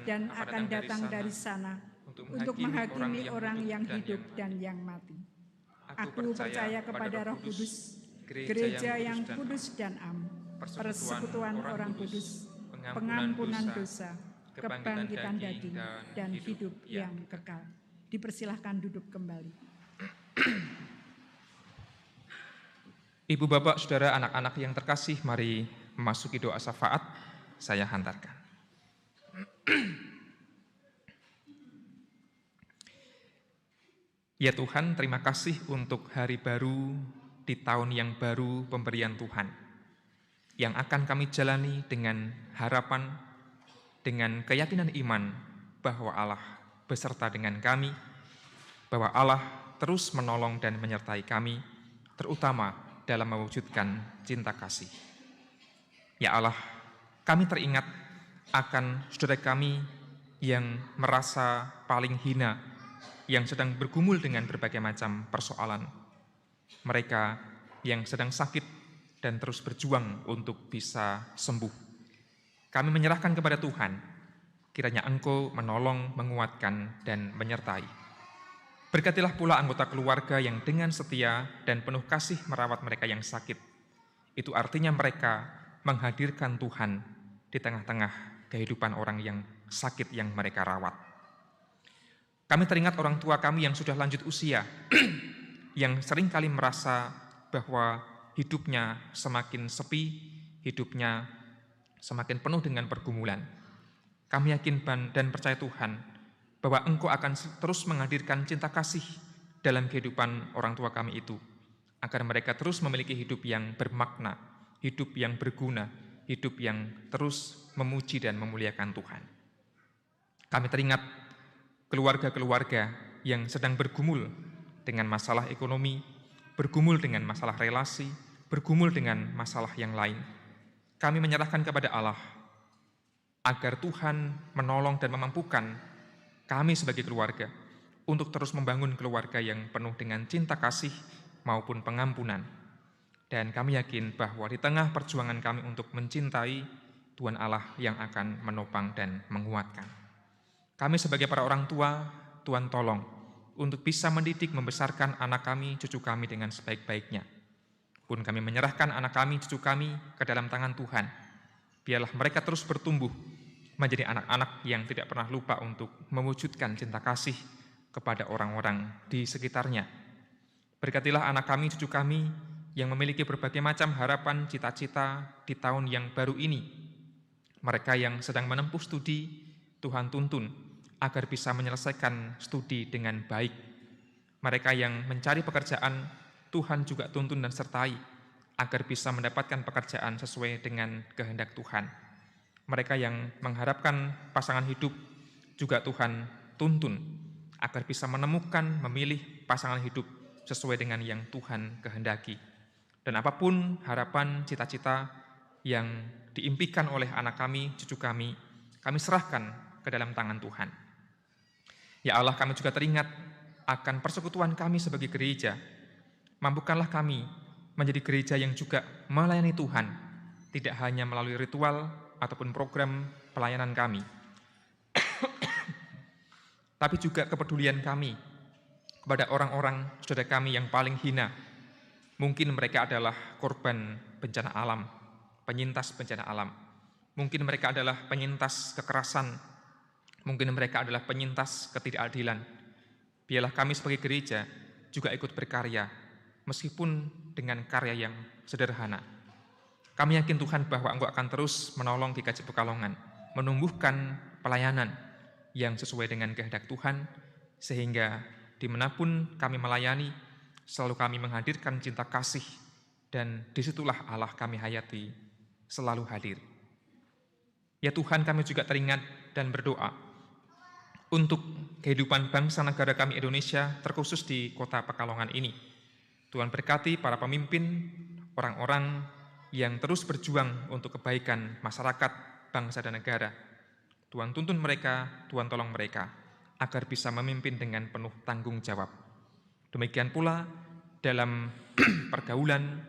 S3: dan akan datang dari sana untuk menghakimi orang yang hidup dan yang mati. Aku percaya kepada Roh Kudus, gereja yang kudus dan am, persekutuan orang kudus, pengampunan dosa, kebangkitan daging, dan hidup yang kekal. Dipersilahkan duduk kembali.
S2: Ibu, Bapak, Saudara, anak-anak yang terkasih, mari memasuki doa syafaat. Saya hantarkan. Ya Tuhan, terima kasih untuk hari baru di tahun yang baru pemberian Tuhan, yang akan kami jalani dengan harapan, dengan keyakinan iman bahwa Allah beserta dengan kami, bahwa Allah terus menolong dan menyertai kami, terutama dalam mewujudkan cinta kasih. Ya Allah, kami teringat akan saudara kami yang merasa paling hina, yang sedang bergumul dengan berbagai macam persoalan. Mereka yang sedang sakit dan terus berjuang untuk bisa sembuh. Kami menyerahkan kepada Tuhan, kiranya Engkau menolong, menguatkan, dan menyertai. Berkatilah pula anggota keluarga yang dengan setia dan penuh kasih merawat mereka yang sakit. Itu artinya mereka menghadirkan Tuhan di tengah-tengah kehidupan orang yang sakit yang mereka rawat. Kami teringat orang tua kami yang sudah lanjut usia, yang seringkali merasa bahwa hidupnya semakin sepi, hidupnya semakin penuh dengan pergumulan. Kami yakin dan percaya Tuhan bahwa Engkau akan terus menghadirkan cinta kasih dalam kehidupan orang tua kami itu, agar mereka terus memiliki hidup yang bermakna, hidup yang berguna, hidup yang terus memuji dan memuliakan Tuhan. Kami teringat keluarga-keluarga yang sedang bergumul dengan masalah ekonomi, bergumul dengan masalah relasi, bergumul dengan masalah yang lain. Kami menyerahkan kepada Allah agar Tuhan menolong dan memampukan kami sebagai keluarga untuk terus membangun keluarga yang penuh dengan cinta kasih maupun pengampunan. Dan kami yakin bahwa di tengah perjuangan kami untuk mencintai, Tuhan Allah yang akan menopang dan menguatkan. Kami sebagai para orang tua, Tuhan tolong untuk bisa mendidik, membesarkan anak kami, cucu kami dengan sebaik-baiknya. Pun kami menyerahkan anak kami, cucu kami ke dalam tangan Tuhan. Biarlah mereka terus bertumbuh menjadi anak-anak yang tidak pernah lupa untuk mewujudkan cinta kasih kepada orang-orang di sekitarnya. Berkatilah anak kami, cucu kami yang memiliki berbagai macam harapan, cita-cita di tahun yang baru ini. Mereka yang sedang menempuh studi, Tuhan tuntun agar bisa menyelesaikan studi dengan baik. Mereka yang mencari pekerjaan, Tuhan juga tuntun dan sertai agar bisa mendapatkan pekerjaan sesuai dengan kehendak Tuhan. Mereka yang mengharapkan pasangan hidup juga Tuhan tuntun agar bisa menemukan, memilih pasangan hidup sesuai dengan yang Tuhan kehendaki. Dan apapun harapan, cita-cita yang diimpikan oleh anak kami, cucu kami serahkan ke dalam tangan Tuhan. Ya Allah, kami juga teringat akan persekutuan kami sebagai gereja. Mampukanlah kami menjadi gereja yang juga melayani Tuhan, tidak hanya melalui ritual ataupun program pelayanan kami, tapi juga kepedulian kami kepada orang-orang saudara kami yang paling hina. Mungkin mereka adalah korban bencana alam, penyintas bencana alam. Mungkin mereka adalah penyintas kekerasan, mungkin mereka adalah penyintas ketidakadilan. Biarlah kami sebagai gereja juga ikut berkarya, meskipun dengan karya yang sederhana. Kami yakin Tuhan bahwa Engkau akan terus menolong GKJ Pekalongan, menumbuhkan pelayanan yang sesuai dengan kehendak Tuhan, sehingga dimanapun kami melayani, selalu kami menghadirkan cinta kasih, dan disitulah Allah kami hayati selalu hadir. Ya Tuhan, kami juga teringat dan berdoa untuk kehidupan bangsa negara kami Indonesia, terkhusus di kota Pekalongan ini. Tuhan berkati para pemimpin, orang-orang yang terus berjuang untuk kebaikan masyarakat, bangsa dan negara. Tuhan tuntun mereka, Tuhan tolong mereka, agar bisa memimpin dengan penuh tanggung jawab. Demikian pula dalam pergaulan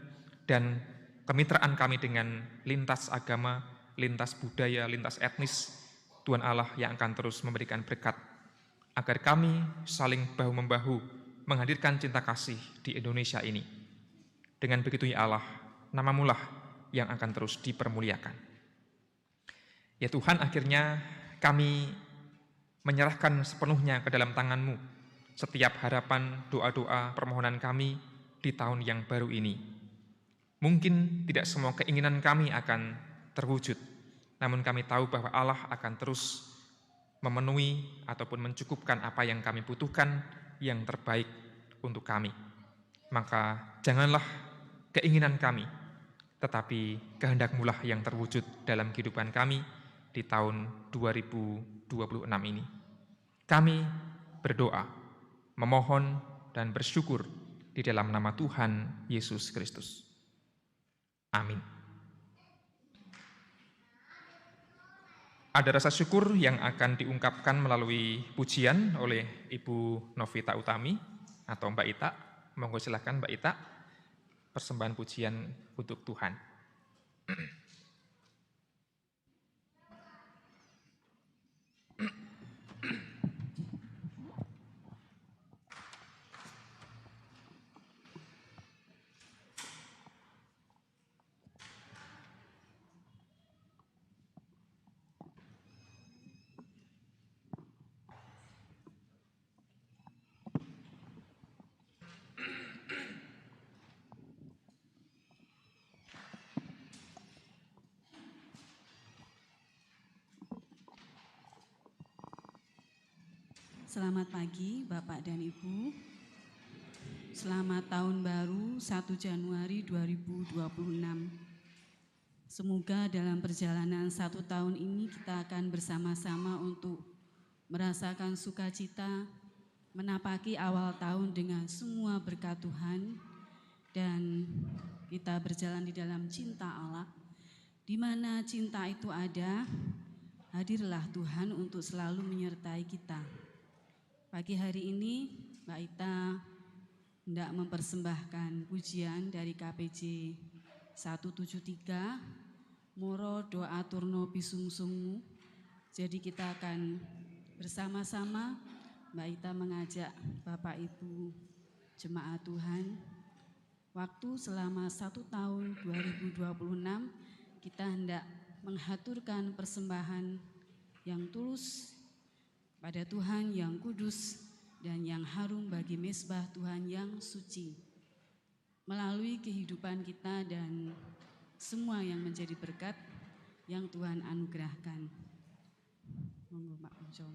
S2: dan kemitraan kami dengan lintas agama, lintas budaya, lintas etnis, Tuhan Allah yang akan terus memberikan berkat, agar kami saling bahu-membahu menghadirkan cinta kasih di Indonesia ini. Dengan begitu ya Allah, nama-Mu lah yang akan terus dipermuliakan. Ya Tuhan, akhirnya kami menyerahkan sepenuhnya ke dalam tangan-Mu setiap harapan, doa-doa, permohonan kami di tahun yang baru ini. Mungkin tidak semua keinginan kami akan terwujud, namun kami tahu bahwa Allah akan terus memenuhi ataupun mencukupkan apa yang kami butuhkan yang terbaik untuk kami. Maka janganlah keinginan kami, tetapi kehendak-Mu lah yang terwujud dalam kehidupan kami di tahun 2026 ini. Kami berdoa, memohon dan bersyukur di dalam nama Tuhan Yesus Kristus. Amin. Ada rasa syukur yang akan diungkapkan melalui pujian oleh Ibu Novita Utami atau Mbak Ita. Monggo silakan Mbak Ita, persembahan pujian untuk Tuhan.
S4: Selamat pagi Bapak dan Ibu. Selamat tahun baru 1 Januari 2026. Semoga dalam perjalanan 1 tahun ini kita akan bersama-sama untuk merasakan sukacita, menapaki awal tahun dengan semua berkat Tuhan, dan kita berjalan di dalam cinta Allah. Di mana cinta itu ada, hadirlah Tuhan untuk selalu menyertai kita. Pagi hari ini Mbak Ita hendak mempersembahkan pujian dari KPJ 173, Moro doa turno pisungsungmu. Jadi kita akan bersama-sama, Mbak Ita mengajak Bapak Ibu jemaat Tuhan, waktu selama 1 tahun 2026 kita hendak menghaturkan persembahan yang tulus pada Tuhan yang kudus dan yang harum bagi mezbah Tuhan yang suci. Melalui kehidupan kita dan semua yang menjadi berkat yang Tuhan anugerahkan. Monggo Pak Ucom.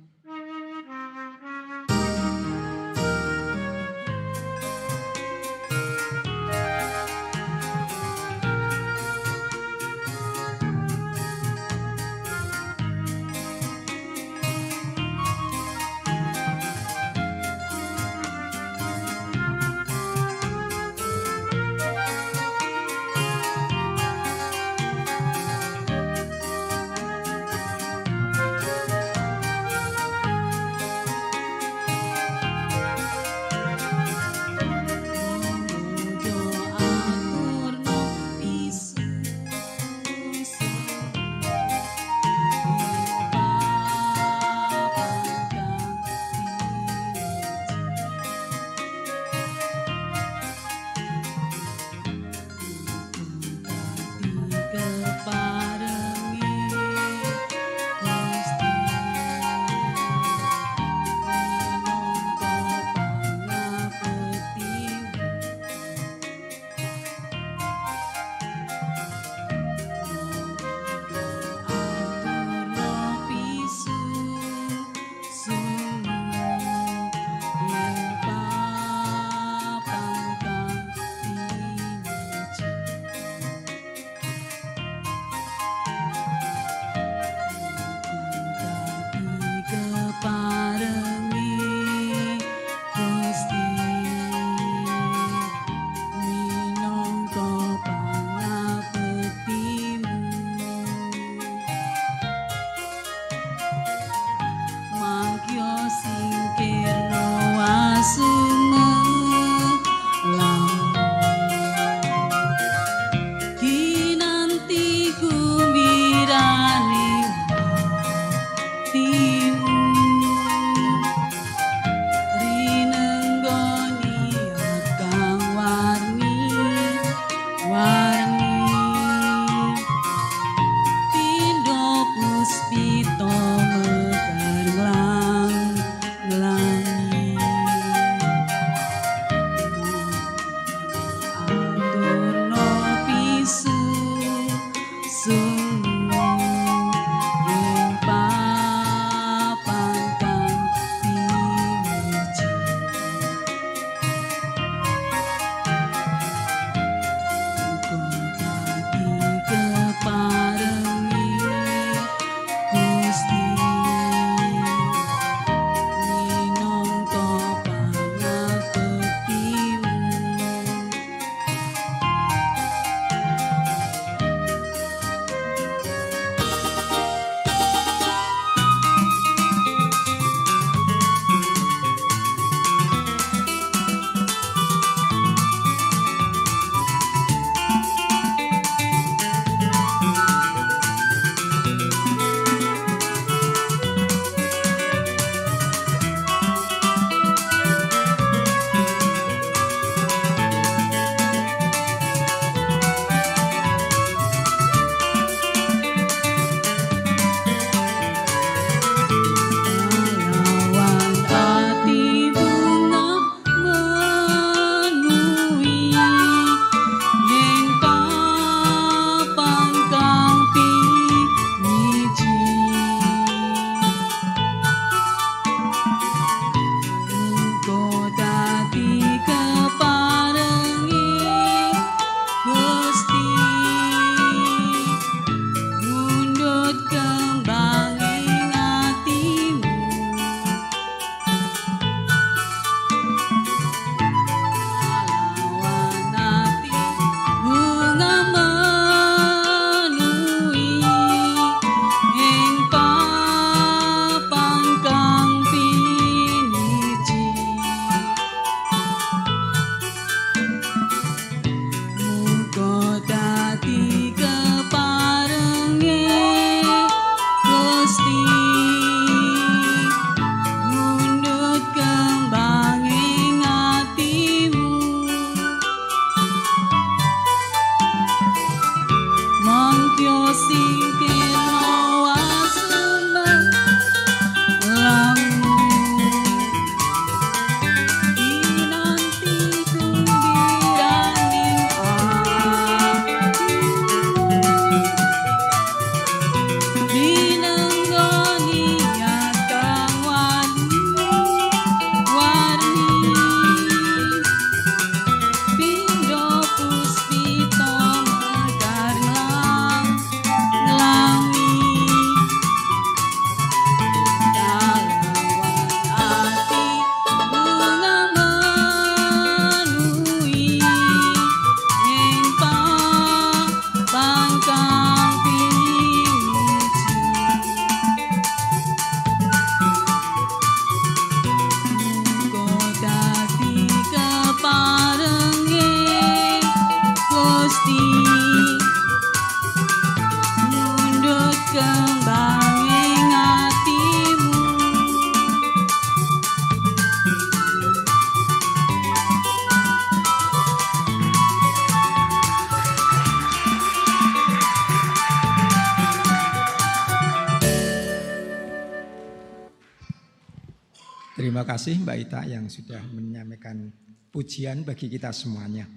S5: Terima kasih Mbak Ita yang sudah menyampaikan pujian bagi kita semuanya.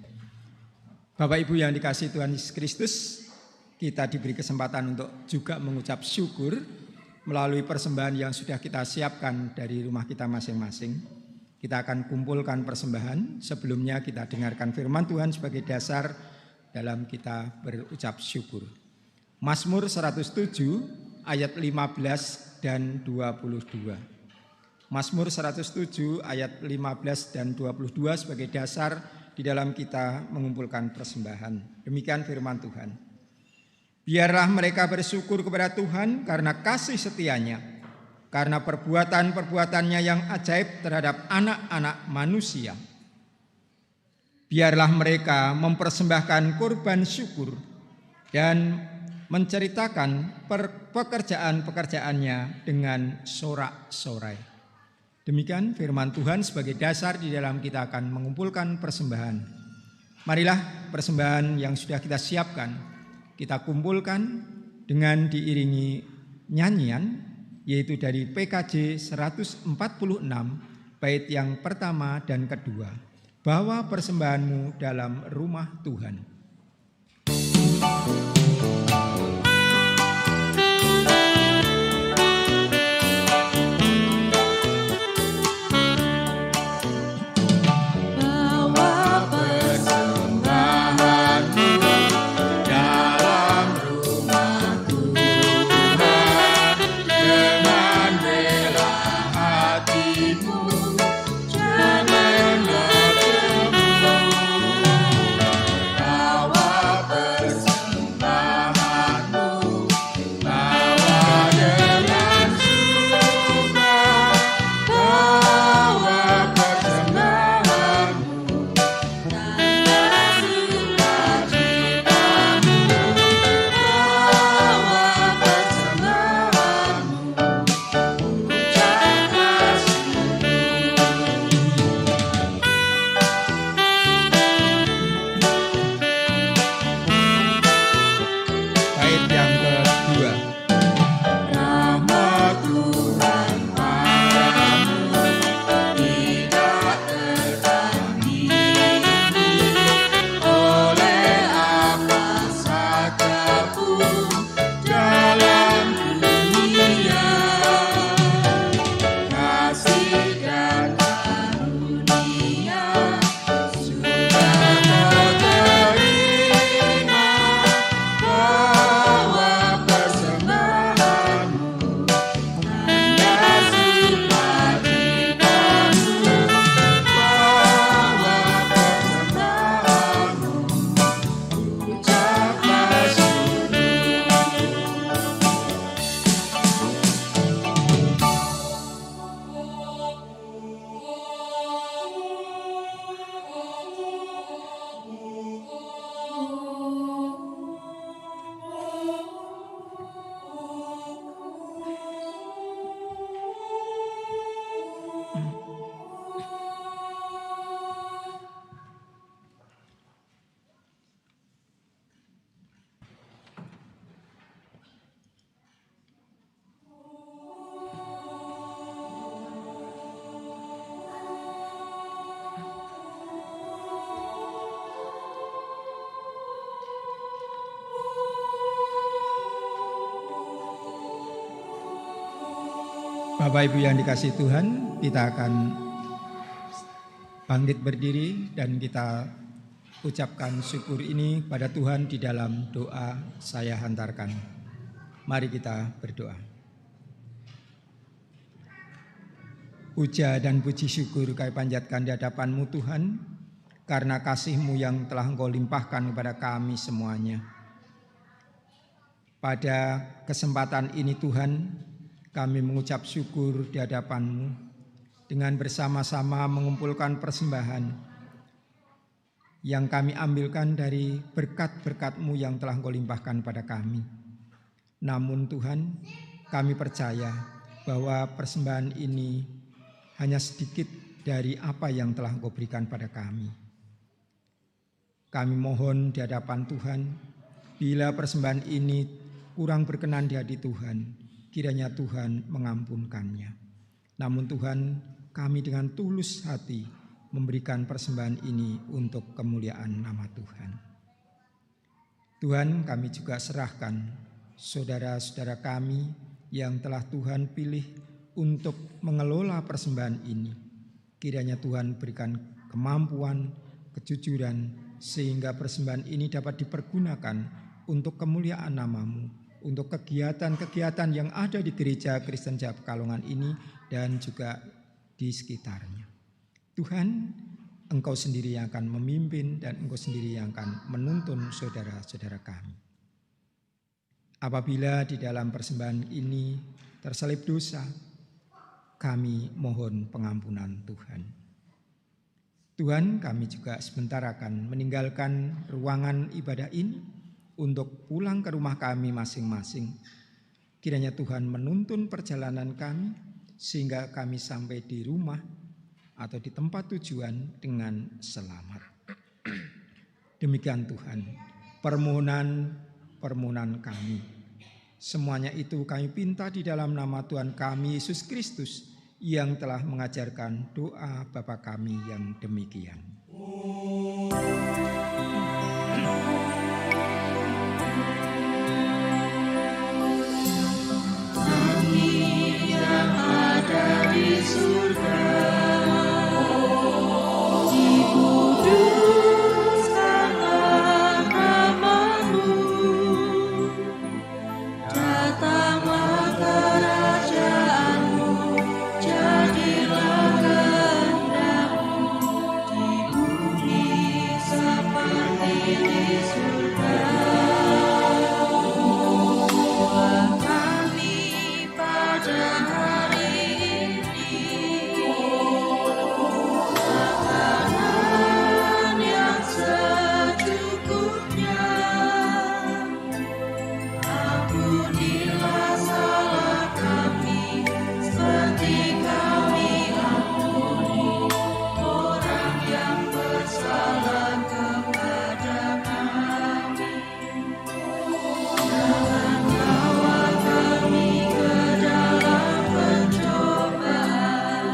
S5: Bapak Ibu yang dikasihi Tuhan Yesus Kristus, kita diberi kesempatan untuk juga mengucap syukur melalui persembahan yang sudah kita siapkan dari rumah kita masing-masing. Kita akan kumpulkan persembahan, sebelumnya kita dengarkan firman Tuhan sebagai dasar dalam kita berucap syukur. Mazmur 107 ayat 15 dan 22. Mazmur 107 ayat 15 dan 22 sebagai dasar di dalam kita mengumpulkan persembahan. Demikian firman Tuhan. Biarlah mereka bersyukur kepada Tuhan karena kasih setianya, karena perbuatan-perbuatannya yang ajaib terhadap anak-anak manusia. Biarlah mereka mempersembahkan kurban syukur dan menceritakan pekerjaan-pekerjaannya dengan sorak-sorai. Demikian firman Tuhan sebagai dasar di dalam kita akan mengumpulkan persembahan. Marilah persembahan yang sudah kita siapkan, kita kumpulkan dengan diiringi nyanyian, yaitu dari PKJ 146, bait yang pertama dan kedua. Bawa persembahanmu dalam rumah Tuhan. Bapak Ibu yang dikasihi Tuhan, kita akan bangkit berdiri dan kita ucapkan syukur ini pada Tuhan di dalam doa saya hantarkan. Mari kita berdoa. Puja dan puji syukur kami panjatkan di hadapan-Mu Tuhan, karena kasih-Mu yang telah Engkau limpahkan kepada kami semuanya. Pada kesempatan ini Tuhan, kami mengucap syukur di hadapan-Mu dengan bersama-sama mengumpulkan persembahan yang kami ambilkan dari berkat-berkat-Mu yang telah Engkau limpahkan pada kami. Namun Tuhan, kami percaya bahwa persembahan ini hanya sedikit dari apa yang telah Engkau berikan pada kami. Kami mohon di hadapan Tuhan, bila persembahan ini kurang berkenan di hati Tuhan, kiranya Tuhan mengampunkannya. Namun Tuhan, kami dengan tulus hati memberikan persembahan ini untuk kemuliaan nama Tuhan. Tuhan, kami juga serahkan saudara-saudara kami yang telah Tuhan pilih untuk mengelola persembahan ini. Kiranya Tuhan berikan kemampuan, kejujuran, sehingga persembahan ini dapat dipergunakan untuk kemuliaan nama-Mu, untuk kegiatan-kegiatan yang ada di Gereja Kristen Jawa Pekalongan ini dan juga di sekitarnya. Tuhan, Engkau sendiri yang akan memimpin dan Engkau sendiri yang akan menuntun saudara-saudara kami. Apabila di dalam persembahan ini terselip dosa, kami mohon pengampunan Tuhan. Tuhan, kami juga sebentar akan meninggalkan ruangan ibadah ini untuk pulang ke rumah kami masing-masing. Kiranya Tuhan menuntun perjalanan kami sehingga kami sampai di rumah atau di tempat tujuan dengan selamat. Demikian Tuhan, permohonan kami. Semuanya itu kami pinta di dalam nama Tuhan kami Yesus Kristus yang telah mengajarkan doa Bapa kami yang demikian.
S6: Kami yang ada di surga, dikuduskanlah namamu, datanglah kerajaanmu, jadilah kehendakmu di bumi seperti di surga. Buah kami pada hari ini, makanan yang secukupnya. Ampunilah salah kami seperti kami ampuni orang yang bersalah kepada kami. Jangan bawa kami ke dalam pencobaan,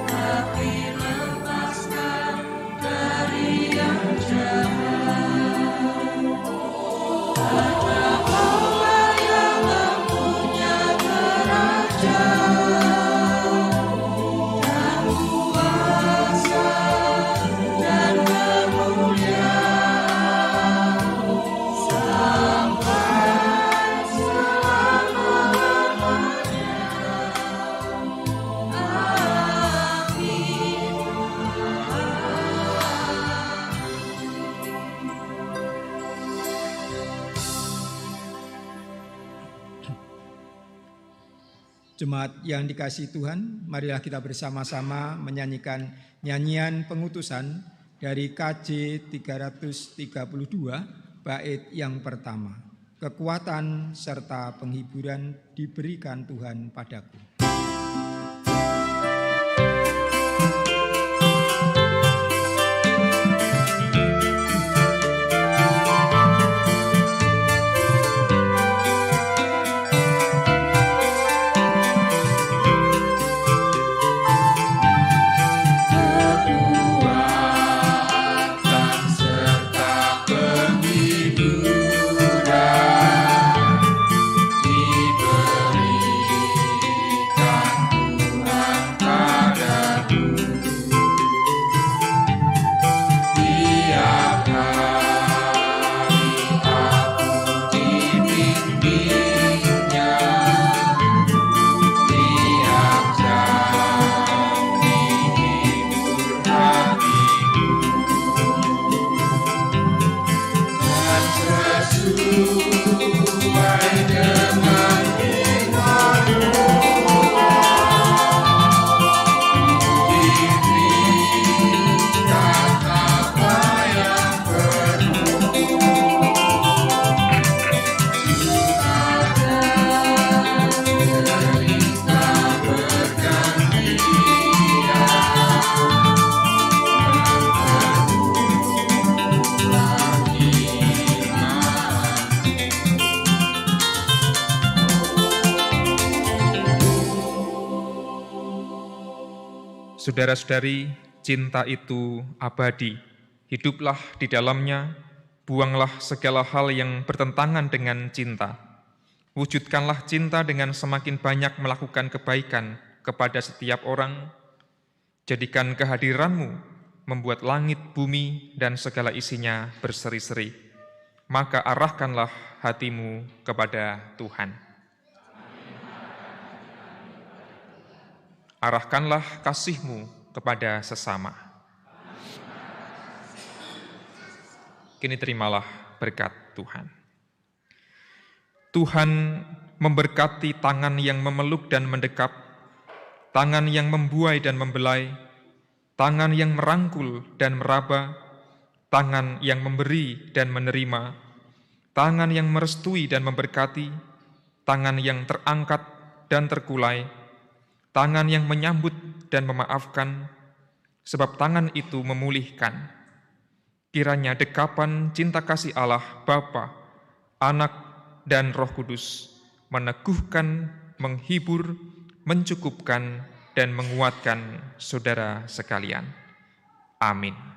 S6: tapi lepaskan dari yang jahat. Pada Allah yang mempunyai kerajaan dan kuasa dan kemuliaan sampai selama-lamanya. Amin.
S5: Jemaat yang dikasihi Tuhan, marilah kita bersama-sama menyanyikan nyanyian pengutusan dari KJ 332 bait yang pertama. Kekuatan serta penghiburan diberikan Tuhan padaku.
S6: Kekuatan serta penghiburan diberikan Tuhan padaku. Tiap hari aku dibimbingnya, tiap jam dihibur hatiku, dan sesuai dengan firman-Mu diberikan apa yang perlu. Ada derita bergantian,
S2: Saudara-saudari, cinta itu abadi. Hiduplah di dalamnya, buanglah segala hal yang bertentangan dengan cinta. Wujudkanlah cinta dengan semakin banyak melakukan kebaikan kepada setiap orang. Jadikan kehadiranmu membuat langit, bumi, dan segala isinya berseri-seri. Maka arahkanlah hatimu kepada Tuhan. Arahkanlah kasihmu kepada sesama. Kini terimalah berkat Tuhan. Tuhan memberkati tangan yang memeluk dan mendekap, tangan yang membuai dan membelai, tangan yang merangkul dan meraba, tangan yang memberi dan menerima, tangan yang merestui dan memberkati, tangan yang terangkat dan terkulai, tangan yang menyambut dan memaafkan, sebab tangan itu memulihkan. Kiranya dekapan cinta kasih Allah Bapa, Anak, dan Roh Kudus meneguhkan, menghibur, mencukupkan, dan menguatkan saudara sekalian. Amin.